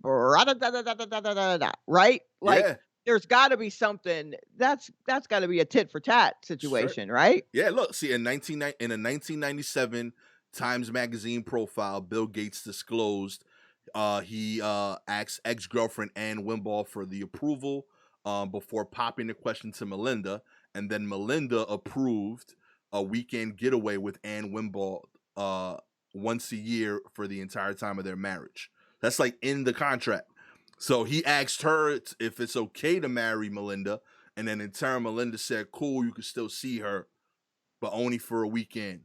right? Like, yeah. there's gotta be something that's gotta be a tit for tat Sure. situation, right? Yeah, look, see, in a 1997 Times Magazine profile, Bill Gates disclosed he asked ex-girlfriend Ann Wimbaugh for the approval before popping the question to Melinda, and then Melinda approved a weekend getaway with Ann Wimbaugh uh, once a year for the entire time of their marriage. That's like in the contract. So he asked her if it's okay to marry Melinda, and then in turn, Melinda said, "Cool, you can still see her, but only for a weekend."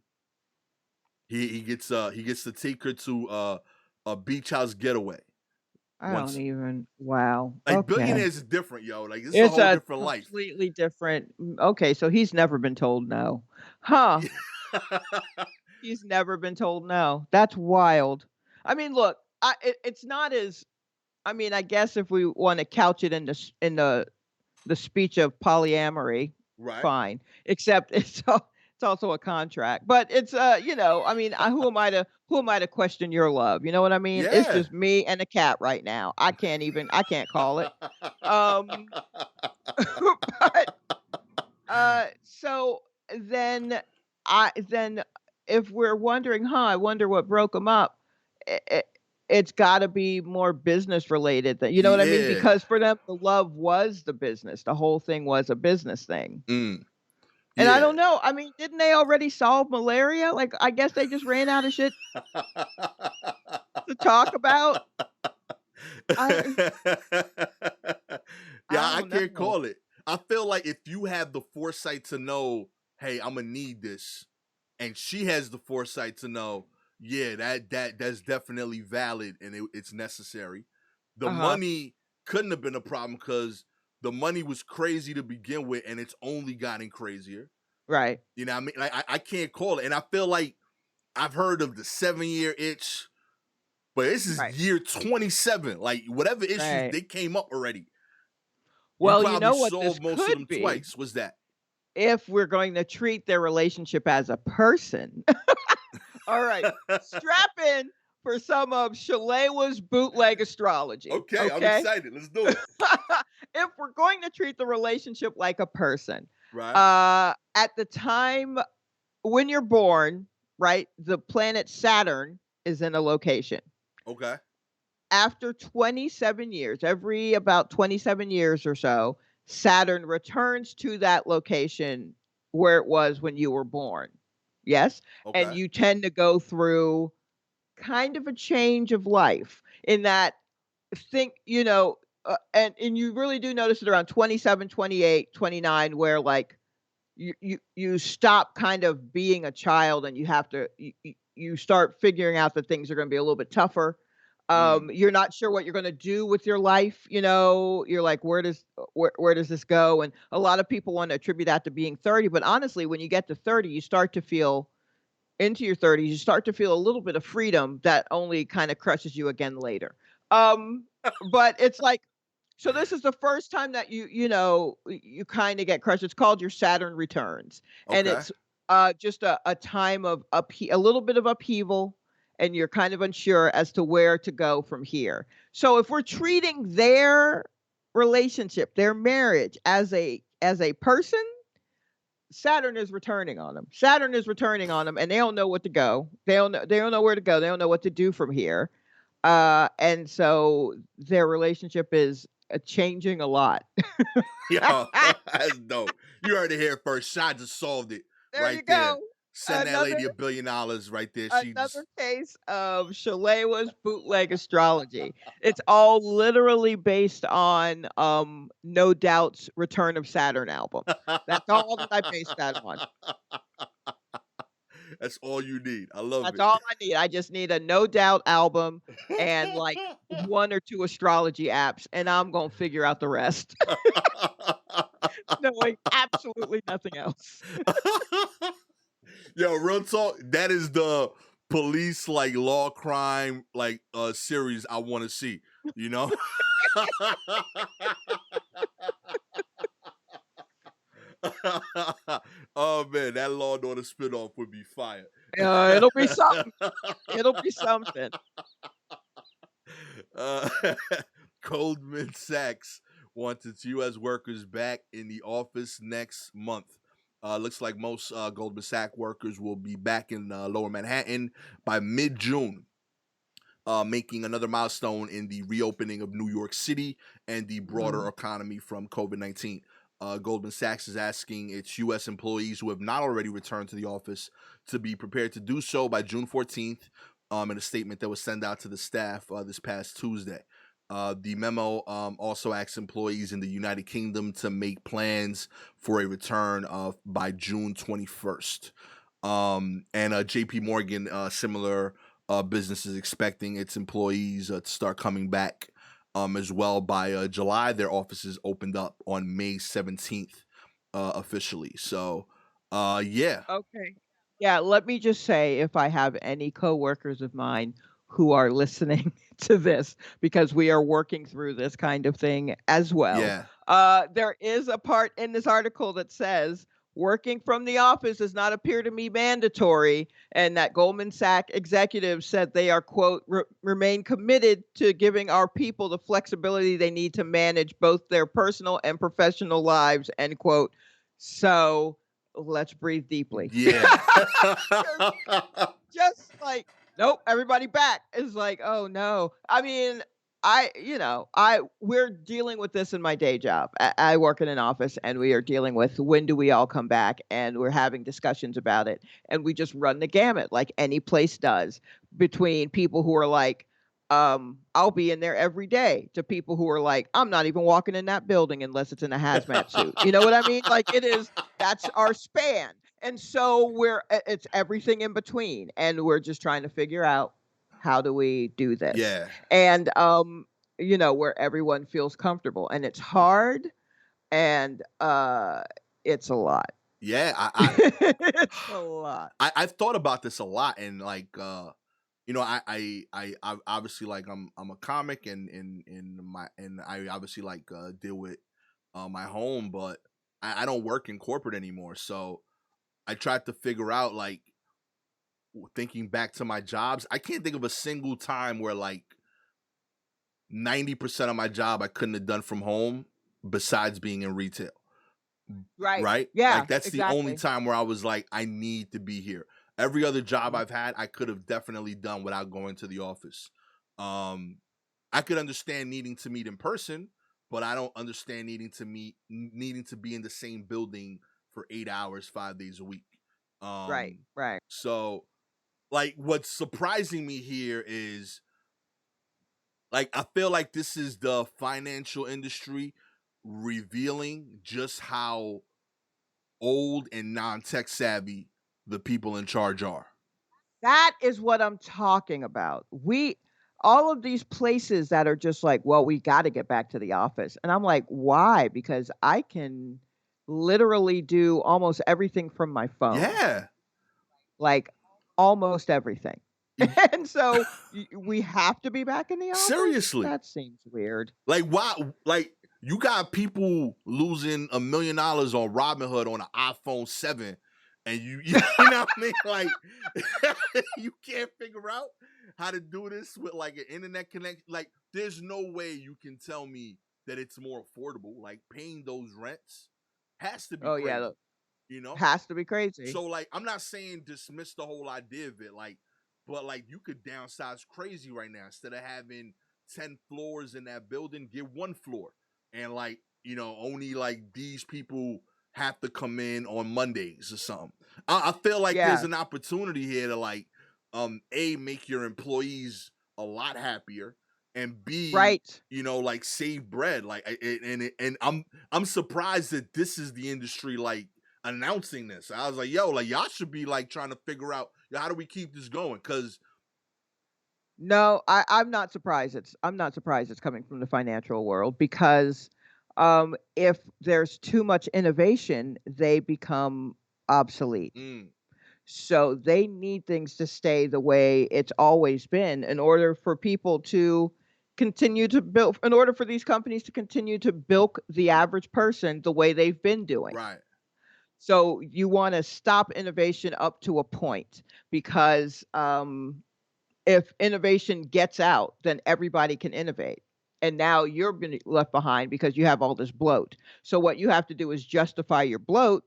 He gets to take her to a beach house getaway I don't once. even wow, Like okay. billionaires is different, yo. Like this is a It's whole a different life. completely different okay, so he's never been told no. Huh, Yeah. he's never been told no. That's wild. I mean, look, it's not as I mean, I guess if we wanna couch it in the speech of polyamory, Right. fine, except it's also a contract, but it's, I mean, who am I to question your love, you know what I mean? It's Yeah. just me and a cat right now. I can't call it. Um, but, so then then if we're wondering, "Huh, I wonder what broke them up," it's gotta be more business related that you know what I mean? Yeah. Because for them, the love was the business. The whole thing was a business thing. Mm. And I Yeah. don't know, I mean, didn't they already solve malaria? Like, I guess they just ran out of shit to talk about? I Yeah, I I don't can't know. call it. I feel like if you have the foresight to know, hey, I'm gonna need this, and she has the foresight to know, yeah, that's definitely valid and it's necessary. The Uh-huh. money couldn't have been a problem because the money was crazy to begin with, and it's only gotten crazier. Right. You know what I mean? Like I can't call it, and I feel like I've heard of the 7 year itch, but this is Right. year 27. Like whatever issues Right. they came up already. You Well, you probably know what this solved most of them could be? twice. What's that? If we're going to treat their relationship as a person. All right. Strap in for some of Shalewa's bootleg astrology, Okay, I'm okay? excited. Let's do it. If we're going to treat the relationship like a person, Right? at the time when you're born, right, the planet Saturn is in a location. Okay. After 27 years, every about 27 years or so, Saturn returns to that location where it was when you were born. Yes? And Okay. you tend to go through kind of a change of life in that think, and you really do notice it around 27, 28, 29, where like you stop kind of being a child and you have to you start figuring out that things are going to be a little bit tougher. Mm, You're not sure what you're going to do with your life. You're like, where does this go? And a lot of people want to attribute that to being 30, but honestly, when you get to 30, you start to feel into your 30s, you start to feel a little bit of freedom that only kind of crushes you again later. Um, but it's like, so this is the first time that you kind of get crushed. It's called your Saturn returns, and okay. it's just a time of a little bit of upheaval, and you're kind of unsure as to where to go from here. So if we're treating their relationship, their marriage as a person, Saturn is returning on them. Saturn is returning on them, and they don't know what to go. They don't know where to go. They don't know what to do from here. And so their relationship is changing a lot. Yo, that's dope. You heard it here first. Shot just solved it There right you there. go. Send that Another lady $1 billion right there. She another just case of Shalewa's bootleg astrology. It's all literally based on No Doubt's Return of Saturn album. That's all that I base that on. That's all you need. I love That's it. all I need. I just need a No Doubt album and, like, 1 or 2 astrology apps, and I'm gonna figure out the rest, knowing absolutely nothing else. Yo, real talk. That is the police like law crime like series I want to see. You know. Oh man, that Law and Order spinoff would be fire. It'll be something. It'll be something. uh, Goldman Sachs wants its U.S. workers back in the office next month. Looks like most Goldman Sachs workers will be back in Lower Manhattan by mid-June, making another milestone in the reopening of New York City and the broader Mhm. economy from COVID 19. Goldman Sachs is asking its U.S. employees who have not already returned to the office to be prepared to do so by June 14th, in a statement that was sent out to the staff this past Tuesday. The memo also asks employees in the United Kingdom to make plans for a return by June 21st. And JP Morgan, similar business is expecting its employees to start coming back as well by July. Their offices opened up on May 17th officially. So, yeah. Okay. Yeah, let me just say if I have any coworkers of mine who are listening to this, because we are working through this kind of thing as well. Yeah. There is a part in this article that says working from the office does not appear to be mandatory, and that Goldman Sachs executives said they are, quote, remain committed to giving our people the flexibility they need to manage both their personal and professional lives, end quote. So let's breathe deeply. Yeah. 'Cause just like, nope, everybody back. It's like, oh no. I mean, we're dealing with this in my day job. I work in an office and we are dealing with when do we all come back, and we're having discussions about it. And we just run the gamut like any place does, between people who are like, I'll be in there every day, to people who are like, I'm not even walking in that building unless it's in a hazmat suit. You know what I mean? Like it is, that's our span. And so it's everything in between, and we're just trying to figure out how do we do this? Yeah. And, where everyone feels comfortable, and it's hard, and, it's a lot. Yeah. It's a lot. I've thought about this a lot, and like I obviously, like, I'm a comic, and I obviously like deal with my home, but I don't work in corporate anymore. So I tried to figure out, like, thinking back to my jobs, I can't think of a single time where like 90% of my job I couldn't have done from home besides being in retail. Right. Right? Like Yeah, that's the only exactly. time where I was like, I need to be here. Every other job Mhm. I've had, I could have definitely done without going to the office. Um, I could understand needing to meet in person, but I don't understand needing to be in the same building for 8 hours, 5 days a week. Right, Um, right. so like what's surprising me here is, like, I feel like this is the financial industry revealing just how old and non-tech savvy the people in charge are. That is what I'm talking about. All of these places that are just like, "Well, we gotta get back to the office." And I'm like, "Why?" Because I can literally do almost everything from my phone, Yeah. like, almost everything. Y- And so, we have to be back in the office? Seriously. That seems weird. Like, why? Like, you got people losing $1 million on Robinhood on an iPhone 7, and you know what I mean? Like, you can't figure out how to do this with like an internet connection. Like, there's no way you can tell me that it's more affordable. Like, paying those rents has to be Oh, yeah, crazy, look, you know? has to be crazy. So like, I'm not saying dismiss the whole idea of it, like, but like you could downsize crazy right now. Instead of having 10 floors in that building, get one floor. And like, only like these people have to come in on Mondays or something. I feel like there's Yeah, an opportunity here to like A, make your employees a lot happier, and B, right. like, save bread. Like and I'm surprised that this is the industry like announcing this. I was like, yo, like, y'all should be like trying to figure out, yo, how do we keep this going? Cause No, I'm not surprised it's coming from the financial world, because, if there's too much innovation, they become obsolete. mm, So they need things to stay the way it's always been in order for people to in order for these companies to continue to bilk the average person the way they've been doing. right. So you wanna stop innovation up to a point, because, if innovation gets out, then everybody can innovate. and now you're been left behind because you have all this bloat. So what you have to do is justify your bloat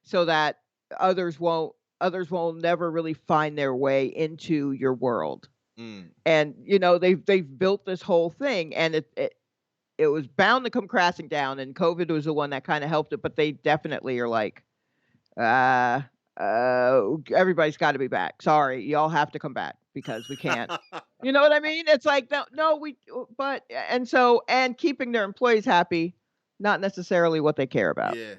so that others won't others will never really find their way into your world. Mm, And they've built this whole thing, and it was bound to come crashing down, and COVID was the one that kind of helped it, but they definitely are like, uh everybody's got to be back. Sorry, y'all have to come back because we can't. You know what I mean? It's like, no, no, but and keeping their employees happy, not necessarily what they care about. yeah.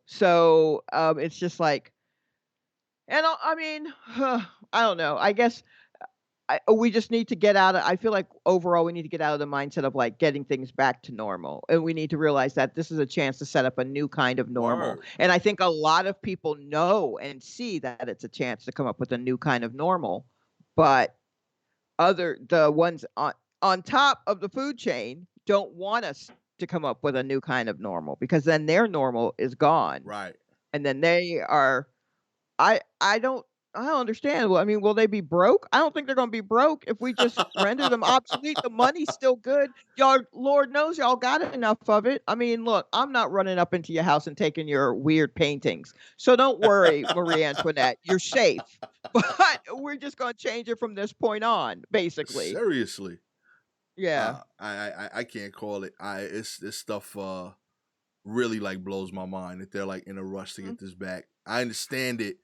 So it's just like, and I mean, I don't know. I guess we just need to get out of. I feel like overall we need to get out of the mindset of like getting things back to normal, and we need to realize that this is a chance to set up a new kind of normal. Word. And I think a lot of people know and see that it's a chance to come up with a new kind of normal, but the ones on top of the food chain don't want us to come up with a new kind of normal because then their normal is gone, Right. and then they are. I don't understand. Well, I mean, will they be broke? I don't think they're gonna be broke if we just render them obsolete. The money's still good. Y'all, Lord knows y'all got enough of it. I mean, look, I'm not running up into your house and taking your weird paintings. So don't worry, Marie Antoinette, you're safe. But we're just gonna change it from this point on, basically. Seriously. Yeah. I can't call it. It's this stuff really like blows my mind that they're like in a rush to Mhm. get this back. I understand it.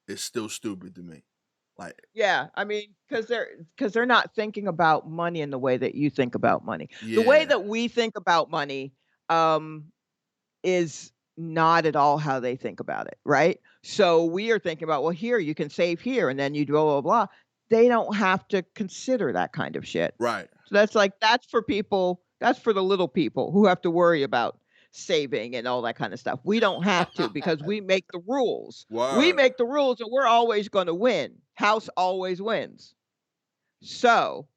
It's still stupid to me. Like, Yeah, I mean, because they're not thinking about money in the way that you think about money. The way yeah. that we think about money, um, is not at all how they think about it, right? So we are thinking about, well, here you can save here, and then you do blah blah blah. They don't have to consider that kind of shit. Right. So that's for people. That's for the little people who have to worry about saving and all that kind of stuff. We don't have to because we make the rules. We Word. make the rules, and we're always going to win. House always wins. So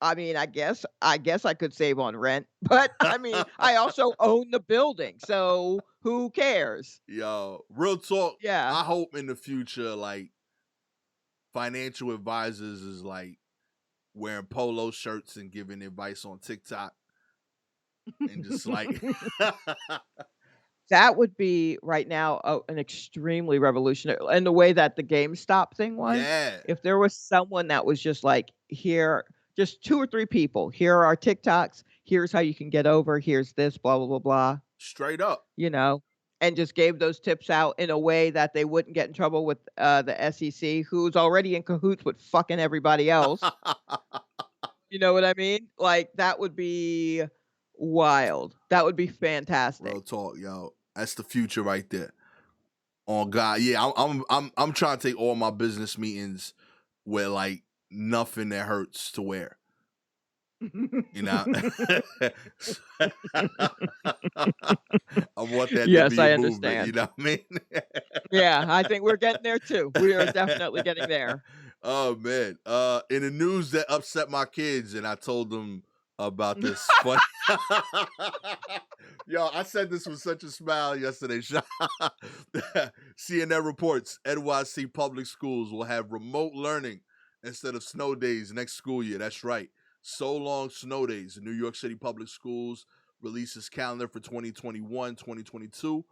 I mean, I guess I could save on rent, but I mean, I also own the building, so who cares? Yo, real talk. Yeah. I hope in the future, like financial advisors is like wearing polo shirts and giving advice on TikTok and just like That would be right now an extremely revolutionary and the way that the GameStop thing was, yeah, if there was someone that was just like, "Here, just 2 or 3 people, here are our TikToks, here's how you can get over, here's this, blah, blah, blah, blah," straight up. you know, and just gave those tips out in a way that they wouldn't get in trouble with, the SEC, who's already in cahoots with fucking everybody else. You know what I mean? Like, that would be wild. That would be fantastic. Real talk, yo. That's the future right there. On God, yeah. I'm trying to take all my business meetings where like nothing that hurts to wear. You know, I want that to Yes, be a I movement. You understand. know what I mean? Yeah, I think we're getting there too. We are definitely getting there. Oh man. In the news that upset my kids, and I told them about this funny. Yo, I said this with such a smile yesterday. CNN reports NYC public schools will have remote learning instead of snow days next school year. That's right. So long snow days. New York City Public Schools releases calendar for 2021-2022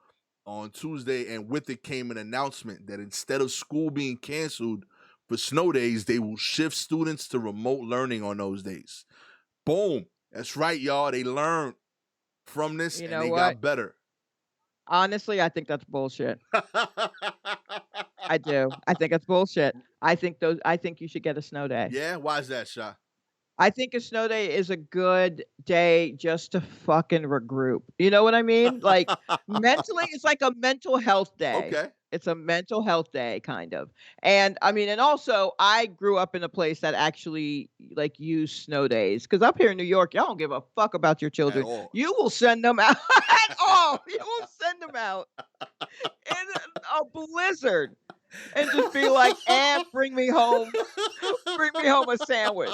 on Tuesday, and with it came an announcement that instead of school being canceled for snow days, they will shift students to remote learning on those days. Boom. That's right, y'all. They learned from this You and know they what? got better. Honestly, I think that's bullshit. I do. I think it's bullshit. I think you should get a snow day. Yeah, why is that, Sha? I think a snow day is a good day just to fucking regroup. You know what I mean? Like, mentally, it's like a mental health day. Okay. It's a mental health day, kind of. And I mean, and also, I grew up in a place that actually like used snow days. Because up here in New York, y'all don't give a fuck about your At children. all. You will send them out at all. You will send them out in a blizzard and just be like, and bring me home a sandwich.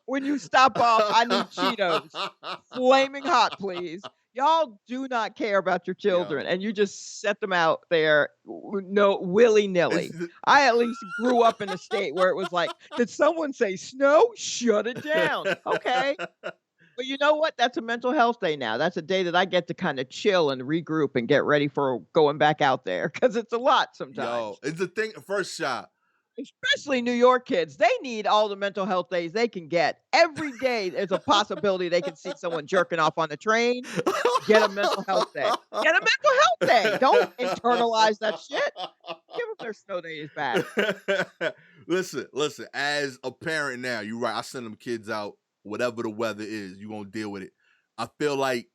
When you stop off, I need Cheetos. Flaming hot, please. Y'all do not care about your children, Yo, and you just set them out there no willy-nilly. it's I at least grew up in a state where it was like, "Did someone say snow? Shut it down." "Okay." But you know what? That's a mental health day now. That's a day that I get to kinda chill and regroup and get ready for going back out there because it's a lot yo, sometimes. it's the thing. First shot. Especially New York kids, they need all the mental health days they can get. Every day, there's a possibility they can see someone jerking off on the train, get a mental health day. Get a mental health day. Don't internalize that shit. Give them their snow days back. Listen. As a parent now, you're right. I send them kids out, whatever the weather is. You gonna deal with it. I feel like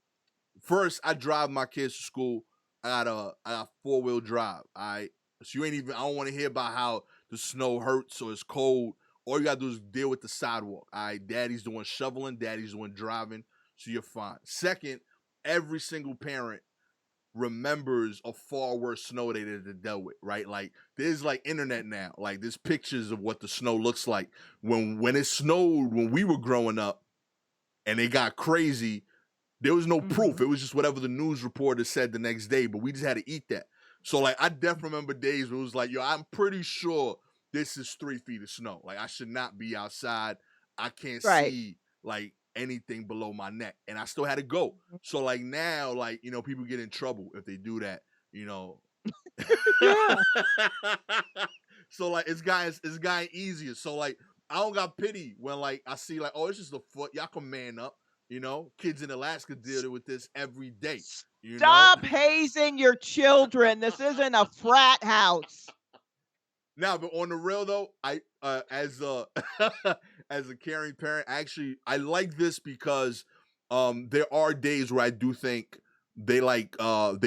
first I drive my kids to school. I got 4-wheel drive. I so you ain't even. I don't want to hear about how the snow hurts or it's cold. All you gotta do is deal with the sidewalk. All right, daddy's the one shoveling, daddy's the one driving, so you're fine. Second, every single parent remembers a far worse snow day that they dealt with, right? Like there's like internet now, like there's pictures of what the snow looks like when it snowed when we were growing up and it got crazy. There was no proof. Mhm. It was just whatever the news reporter said the next day, but we just had to eat that. So like I definitely remember days where it was like, yo, I'm pretty sure this is 3 feet of snow. Like I should not be outside. I can't Right. see like anything below my neck. And I still had to go. Mhm. So like now, like, people get in trouble if they do that, you know. Yeah. So like it's gotten easier. So like I don't got pity when like I see like, oh, it's just a foot. Y'all can man up. Kids in Alaska deal with this every day. You know. Stop hazing your children. This isn't a frat house. Now, but on the real though, I as a as a caring parent, actually I like this because there are days where I do think they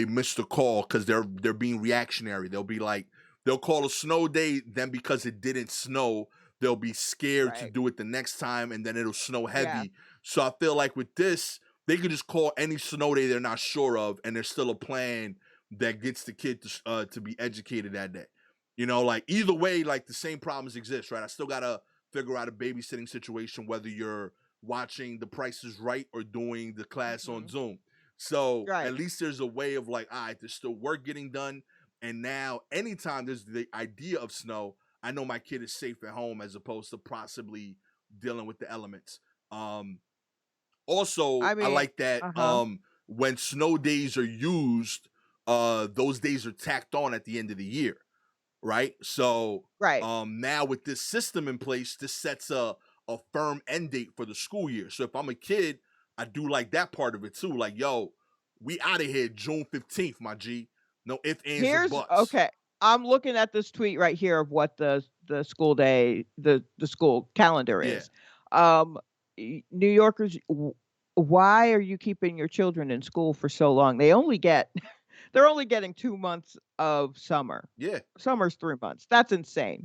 missed a call because they're being reactionary. They'll call a snow day, then because it didn't snow, they'll be scared to Right. do it the next time and then it'll snow Yeah. heavy. So I feel like with this, they could just call any snow day they're not sure of and there's still a plan that gets the kid to be educated that day. Like either way, like the same problems exist, right? I still gotta figure out a babysitting situation, whether you're watching The Price is Right or doing the class on Mhm. Zoom. So at Right. least there's a way of like, all right, there's still work getting done. And now, anytime there's the idea of snow, I know my kid is safe at home as opposed to possibly dealing with the elements. Um, Also, I I mean like that uh-huh. when snow days are used, those days are tacked on at the end of the year, right? So Right. now with this system in place, this sets a firm end date for the school year. So if I'm a kid, I do like that part of it too. Like, yo, we out of here June 15th, my G. No ifs, ands, or Here's buts. okay. I'm looking at this tweet right here of what the school day, the school calendar Yeah. is. Um, New Yorkers, why are you keeping your children in school for so long? They only get they're only getting 2 months of summer. Yeah. Summer's 3 months. That's insane.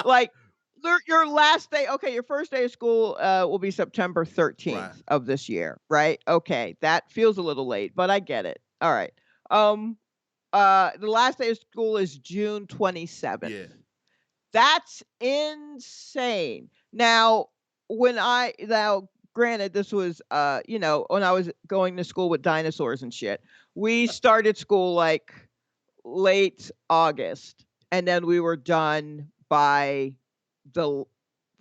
Like, your last day okay, your first day of school, will be September Right. 13th of this year, right? Okay, that feels a little late, but I get it. Alright. Um, the last day of school is June 27th. Yeah. That's insane. Now, granted, this was, when I was going to school with dinosaurs and shit, we started school, like, late August, and then we were done by the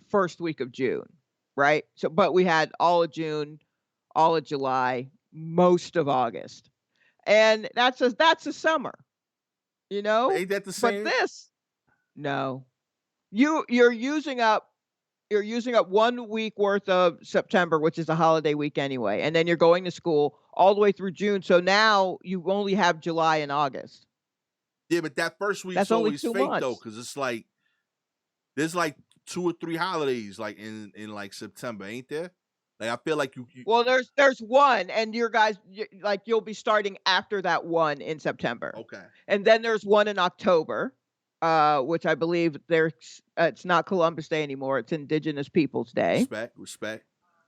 first week of June, right? So but we had all of June, all of July, most of August, and that's a summer, you know? Ain't that the But same? this no. You're using up 1 week worth of September, which is a holiday week anyway, and then you're going to school all the way through June, so now you only have July and August. Yeah, but that first week's That's only always 2 fake though, months. because it's like there's like 2 or 3 holidays like in like September, ain't there? Like I feel like you Well, there's one, and your guys like, you'll be starting after that one in September. okay. And then there's one in October, which I believe it's not Columbus Day anymore, it's Indigenous Peoples Day. Respect.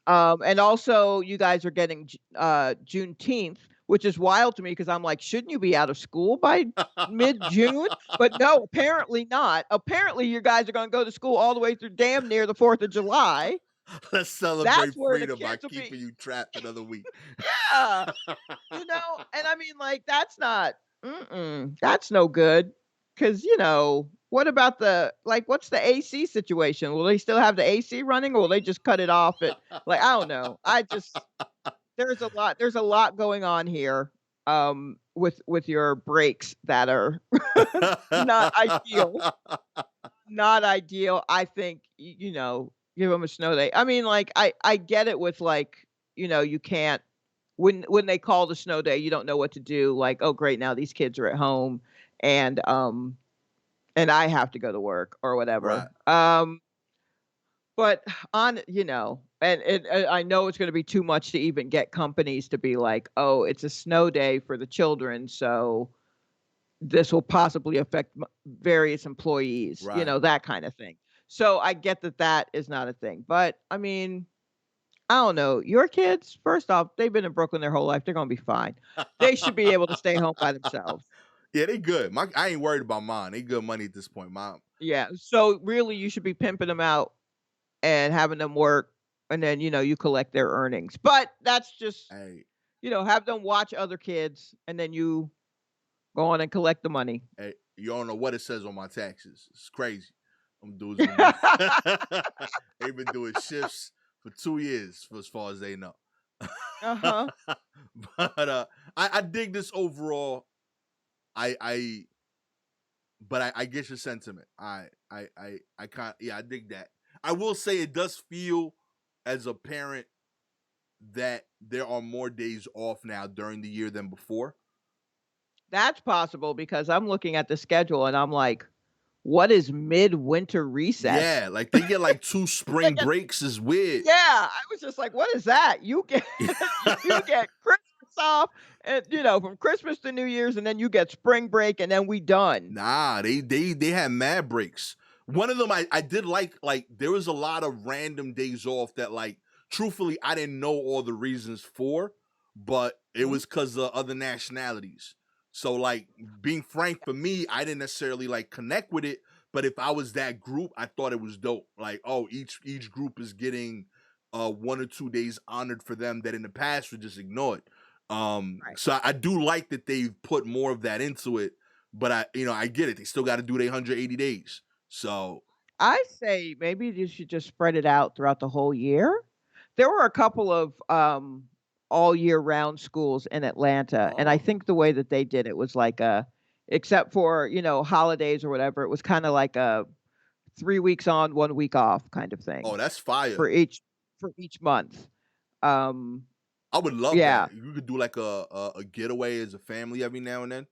And also you guys are getting Juneteenth, which is wild to me because I'm like, "Shouldn't you be out of school by mid-June?" But no, apparently not. Apparently, you guys are gonna go to school all the way through damn near the 4th of July. Let's That's celebrate where the freedom by kids will keeping be. you trapped another week. Yeah, and I mean, like, that's not that's no good. Cause what about what's the AC situation? Will they still have the AC running, or will they just cut it off at I don't know. There's a lot going on here, with your breaks that are not ideal. Not ideal. I think, give them a snow day. I mean, I get it with, you can't when they call the snow day, you don't know what to do, like, "Oh, great, now these kids are at home, and, um, and I have to go to work," or Right. whatever. But and I know it's gonna be too much to even get companies to be like, "Oh, it's a snow day for the children, so this will possibly affect various employees," Right. that kind of thing. So I get that that is not a thing. But I mean, I don't know. Your kids, first off, they've been in Brooklyn their whole life. They're gonna be fine. They should be able to stay home by themselves. Yeah, they good. I ain't worried about mine. They good money at this point. Mom, Yeah. So really, you should be pimping them out and having them work, and then you collect their earnings. But that's just hey, have them watch other kids, and then you go on and collect the money. hey, you don't know what it says on my taxes. It's crazy. Them dudes been doing. They've been doing shifts for 2 years, for as far as they know. Uh-huh. But I dig this overall. I but I get your sentiment. I can't. Yeah, I dig that. I will say it does feel as a parent that there are more days off now during the year than before. That's possible because I'm looking at the schedule and I'm like, "What is midwinter recess?" Yeah, like they get like two They spring get breaks is weird. Yeah, I was just like, "What is that?" You get you get Christmas off and, from Christmas to New Year's, and then you get spring break, and then we done. Nah, they had mad breaks. One of them I did like there was a lot of random days off that like truthfully I didn't know all the reasons for, but it Mhm. was because of other nationalities. So like being frank for me, I didn't necessarily like connect with it, but if I was that group, I thought it was dope. Like, oh, each group is getting 1 or 2 days honored for them that in the past were just ignored. Right. So I do like that they've put more of that into it, but I get it. They still got to do their 180 days. So I say maybe you should just spread it out throughout the whole year. There were a couple of, all year round schools in Atlanta, and I oh think the way that they did it was like except for, holidays or whatever, it was kinda like a 3 weeks on, 1 week off kind of thing oh that's fire. for each month. Um, I would love yeah, that. You could do like a getaway as a family every now and then.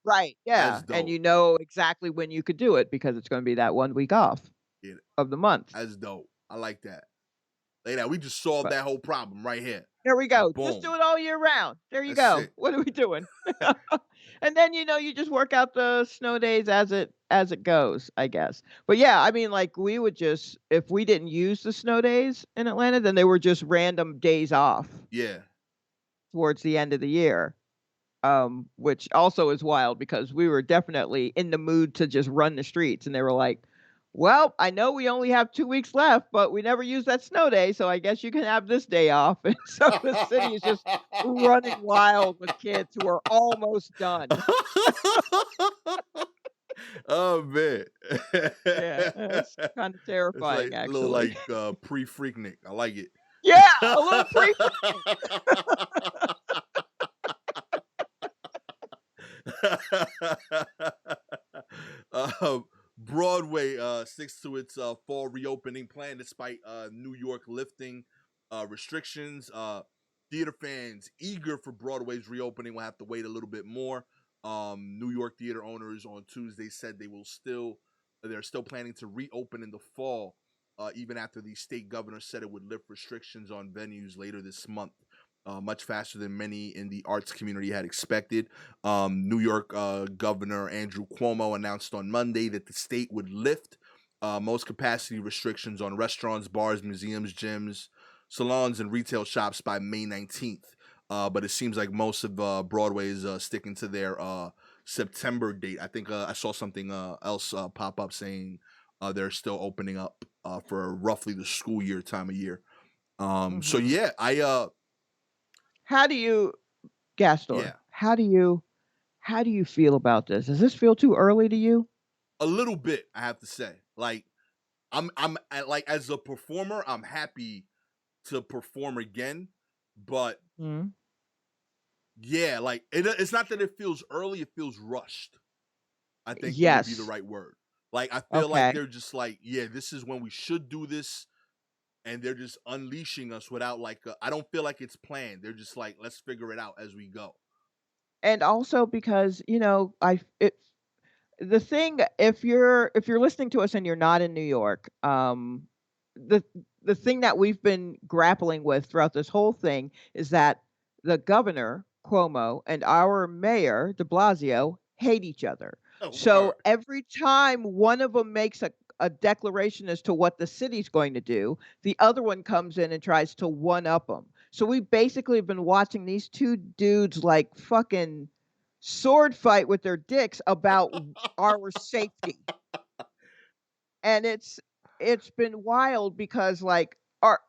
right, That's yeah, and dope. you know exactly when you could do it because it's gonna be that 1 week off Yeah, of the month. that's dope. I like that. Like that. We just solved But that whole problem right here. there we go, just do Boom. it all year round. There you That's go. it. What are we doing? And then, you just work out the snow days as it goes, I guess. But yeah, I mean, like, we would just if we didn't use the snow days in Atlanta, then they were just random days off Yeah. towards the end of the year. Which also is wild because we were definitely in the mood to just run the streets, and they were like, "Well, I know we only have 2 weeks left, but we never used that snow day, so I guess you can have this day off." And so the city is just running wild with kids who are almost done. Oh man. Yeah, it's kinda It's like terrifying, a little actually. like pre-freaknik. I like it. Yeah, a little pre-freak. Broadway sticks to its fall reopening plan despite New York lifting restrictions. Theater fans eager for Broadway's reopening will have to wait a little bit more. New York theater owners on Tuesday said they're still planning to reopen in the fall, even after the state governor said it would lift restrictions on venues later this month. Much faster than many in the arts community had expected. New York Governor Andrew Cuomo announced on Monday that the state would lift most capacity restrictions on restaurants, bars, museums, gyms, salons, and retail shops by May 19th. But it seems like most of Broadway is sticking to their September date. I think I saw something else pop up saying they're still opening up for roughly the school year time of year. So Mhm. yeah, How do you Gastor, yeah, how do you feel about this? Does this feel too early to you? a little bit, I have to say. Like like as a performer, I'm happy to perform again, but Mhm. yeah, like it's not that it feels early, it feels rushed. I think it would be the Yes. right word. Like I feel like Okay. they're just like, yeah, this is when we should do this, and they're just unleashing us without I don't feel like it's planned. They're just like, let's figure it out as we go. And also because, the thing if you're listening to us and you're not in New York, the the thing that we've been grappling with throughout this whole thing is that the governor, Cuomo, and our mayor, de Blasio, hate each other. So Word. every time one of them makes a declaration as to what the city's going to do, the other one comes in and tries to one up them. So we basically have been watching these two dudes like fucking sword fight with their dicks about our safety. And it's been wild because, like,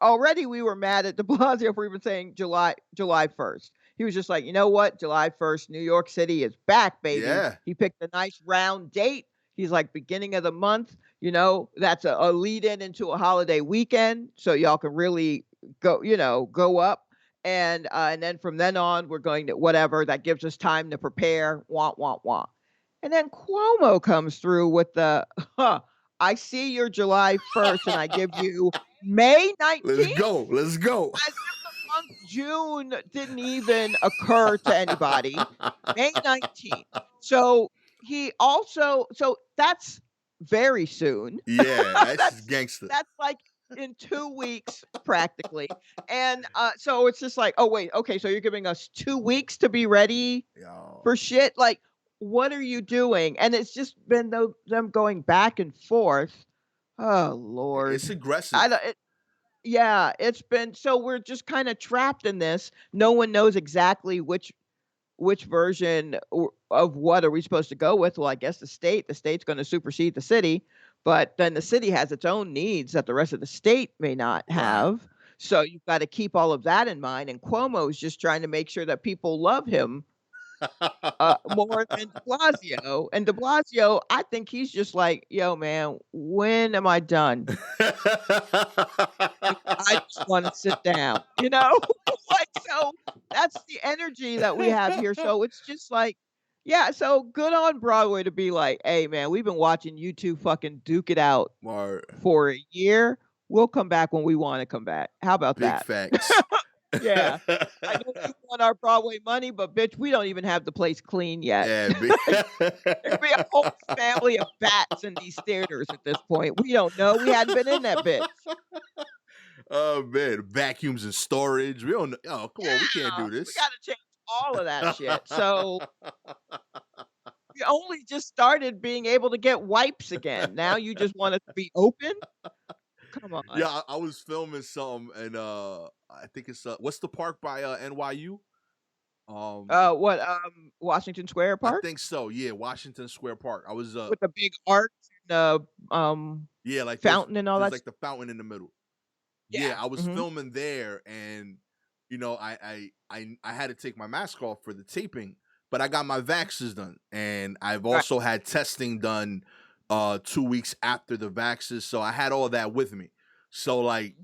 already we were mad at de Blasio for even saying July 1st. He was just like, "You know what? July 1st, New York City is back, baby." Yeah. He picked a nice round date. He's like, "Beginning of the month, that's a lead in into a holiday weekend, so y'all can really go up. And then from then on, we're going to whatever, that gives us time to prepare, want, want." And then Cuomo comes through with the, I see your July 1st and I give you May Let's 19th, go. Let's go. as if the month June didn't even occur to anybody. May 19th. So that's very soon. Yeah, that's just That's gangster. that's like in 2 weeks practically. And, so it's just like, "Oh, wait, okay, so you're giving us 2 weeks to be ready Yo, for shit? Like, what are you doing?" And it's just been them going back and forth. Oh, it's lord. I aggressive. don't it Yeah, it's been so we're just kinda trapped in this. No one knows exactly which version of what are we supposed to go with. Well, I guess the state's gonna supersede the city, but then the city has its own needs that the rest of the state may not Right. have. So you've gotta keep all of that in mind, and Cuomo's just trying to make sure that people love him, more than de Blasio. And de Blasio, I think he's just like, "Yo, man, when am I done? Like, I just wanna sit down," you know? Like, so that's the energy that we have here, so it's just like, yeah, so good on Broadway to be like, "Hey, man, we've been watching you 2 fucking duke it out Word. for a year. We'll come back when we wanna come back. How about Big that?" facts. Yeah. "I know you want our Broadway money, but bitch, we don't even have the place clean yet." Yeah, big. There could be a whole family of bats in these theaters at this point. We don't know, we hadn't been in that bitch. Oh man, vacuums and storage. We don't. Oh, come on, we can't Yeah, do we this. gotta change all of that shit. So, we only just started being able to get wipes again. Now you just want it to be open? Come on. Yeah, I was filming something, and I think it's what's the park by NYU? Washington Square I Park? think so. Yeah, Washington Square Park. I was With the big arch and yeah, like fountain and all there's that like the fountain in the middle. Yeah, yeah. I was Mhm. filming there, and I had to take my mask off for the taping, but I got my vaxes done, and I've Right. also had testing done 2 weeks after the vaxes, so I had all that with me. So like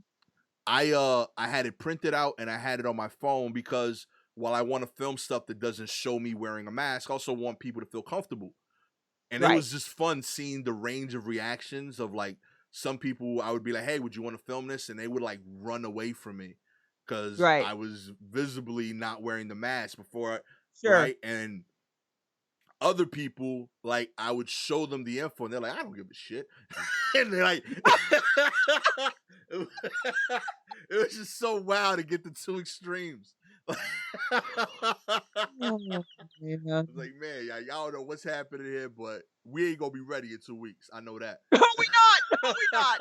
Mhm. I had it printed out and I had it on my phone because while I want to film stuff that doesn't show me wearing a mask, I also want people to feel comfortable. And it Right. was just fun seeing the range of reactions of like some people I would be like, "Hey, would you want to film this?" And they would like run away from me cuz Right. I was visibly not wearing the mask before, Sure. right? And other people, like I would show them the info and they're like, "I don't give a shit." And they're like it was just so wild to get the two extremes. Oh, I was man. like, man, y'all don't know what's happening here, but we ain't gonna be ready in 2 weeks. I know that. No, we not. No, we not.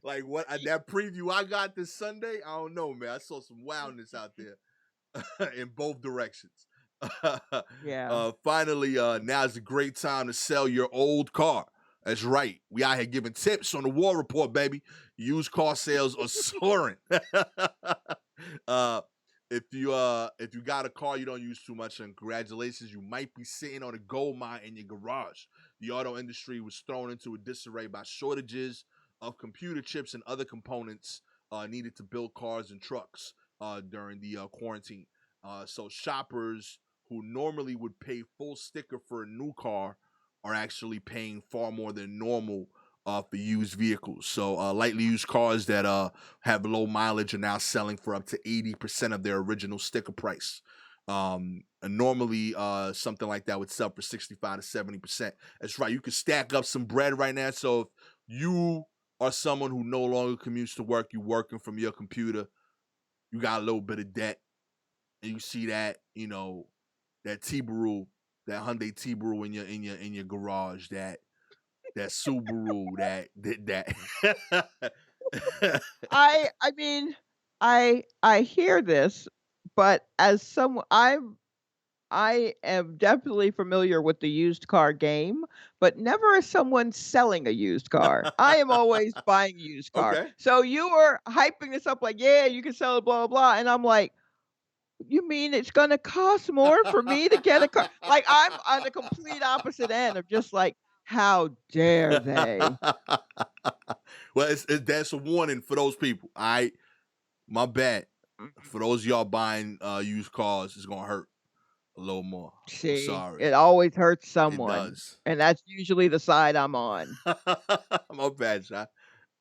Like what that preview I got this Sunday, I don't know, man. I saw some wildness out there in both directions. Yeah. Finally, now's a great time to sell your old car. That's right. We out here giving tips on the War Report, baby. Used car sales are soaring. uh, if you got a car you don't use too much, then congratulations, you might be sitting on a gold mine in your garage. The auto industry was thrown into a disarray by shortages of computer chips and other components needed to build cars and trucks during the quarantine. So shoppers who normally would pay full sticker for a new car are actually paying far more than normal for used vehicles. So lightly used cars that have low mileage are now selling for up to 80% of their original sticker price. And normally something like that would sell for 65 to 70%. That's right. You can stack up some bread right now. So if you are someone who no longer commutes to work, you working from your computer, you got a little bit of debt, and you see that, that T-Baru, that Hyundai T-Baru in your garage, that Subaru, that I mean, I hear this, but as someone I am definitely familiar with the used car game, but never as someone selling a used car. I am always buying a used car. Okay. So you were hyping this up like, "Yeah, you can sell it, blah, blah, blah," and I'm like, "You mean it's gonna cost more for me to get a car?" Like, I'm on the complete opposite end of just like, "How dare they?" Well, that's a warning for those people. All right, my bad. Mhm. For those of y'all buying used cars, it's gonna hurt a little more. I'm See, sorry. it always hurts It someone, does. and that's usually the side I'm on. My bad, Shy.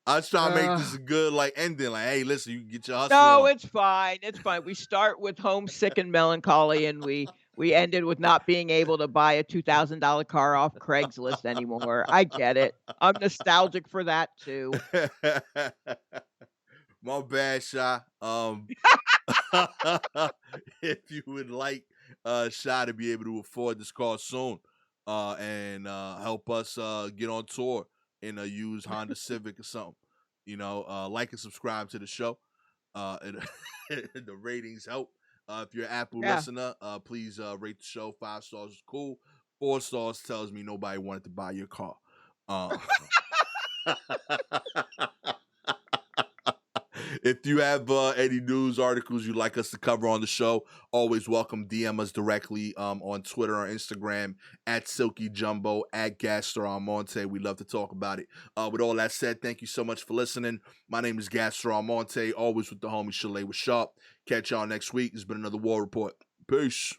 I was trying to make this Ugh. a good ending. Like, hey, listen, you can get your hustle No, on. it's fine, it's fine. We start with homesick and melancholy, and we ended with not being able to buy a $2,000 car off Craigslist anymore. I get it. I'm nostalgic for that too. My bad, Shy. If you would like Shy to be able to afford this car soon, and help us get on tour in a used Honda Civic or something, like and subscribe to the show. And the ratings help. If you're an Apple Yeah. listener, please rate the show. 5 stars is cool. 4 stars tells me nobody wanted to buy your car. Uh, if you have any news articles you'd like us to cover on the show, always welcome. DM us directly on Twitter or Instagram at Silky Jumbo, at Gastor Almonte. We love to talk about it. With all that said, thank you so much for listening. My name is Gastor Almonte, always with the homie Shalewa Sharpe. Catch y'all next week. It's been another War Report. Peace.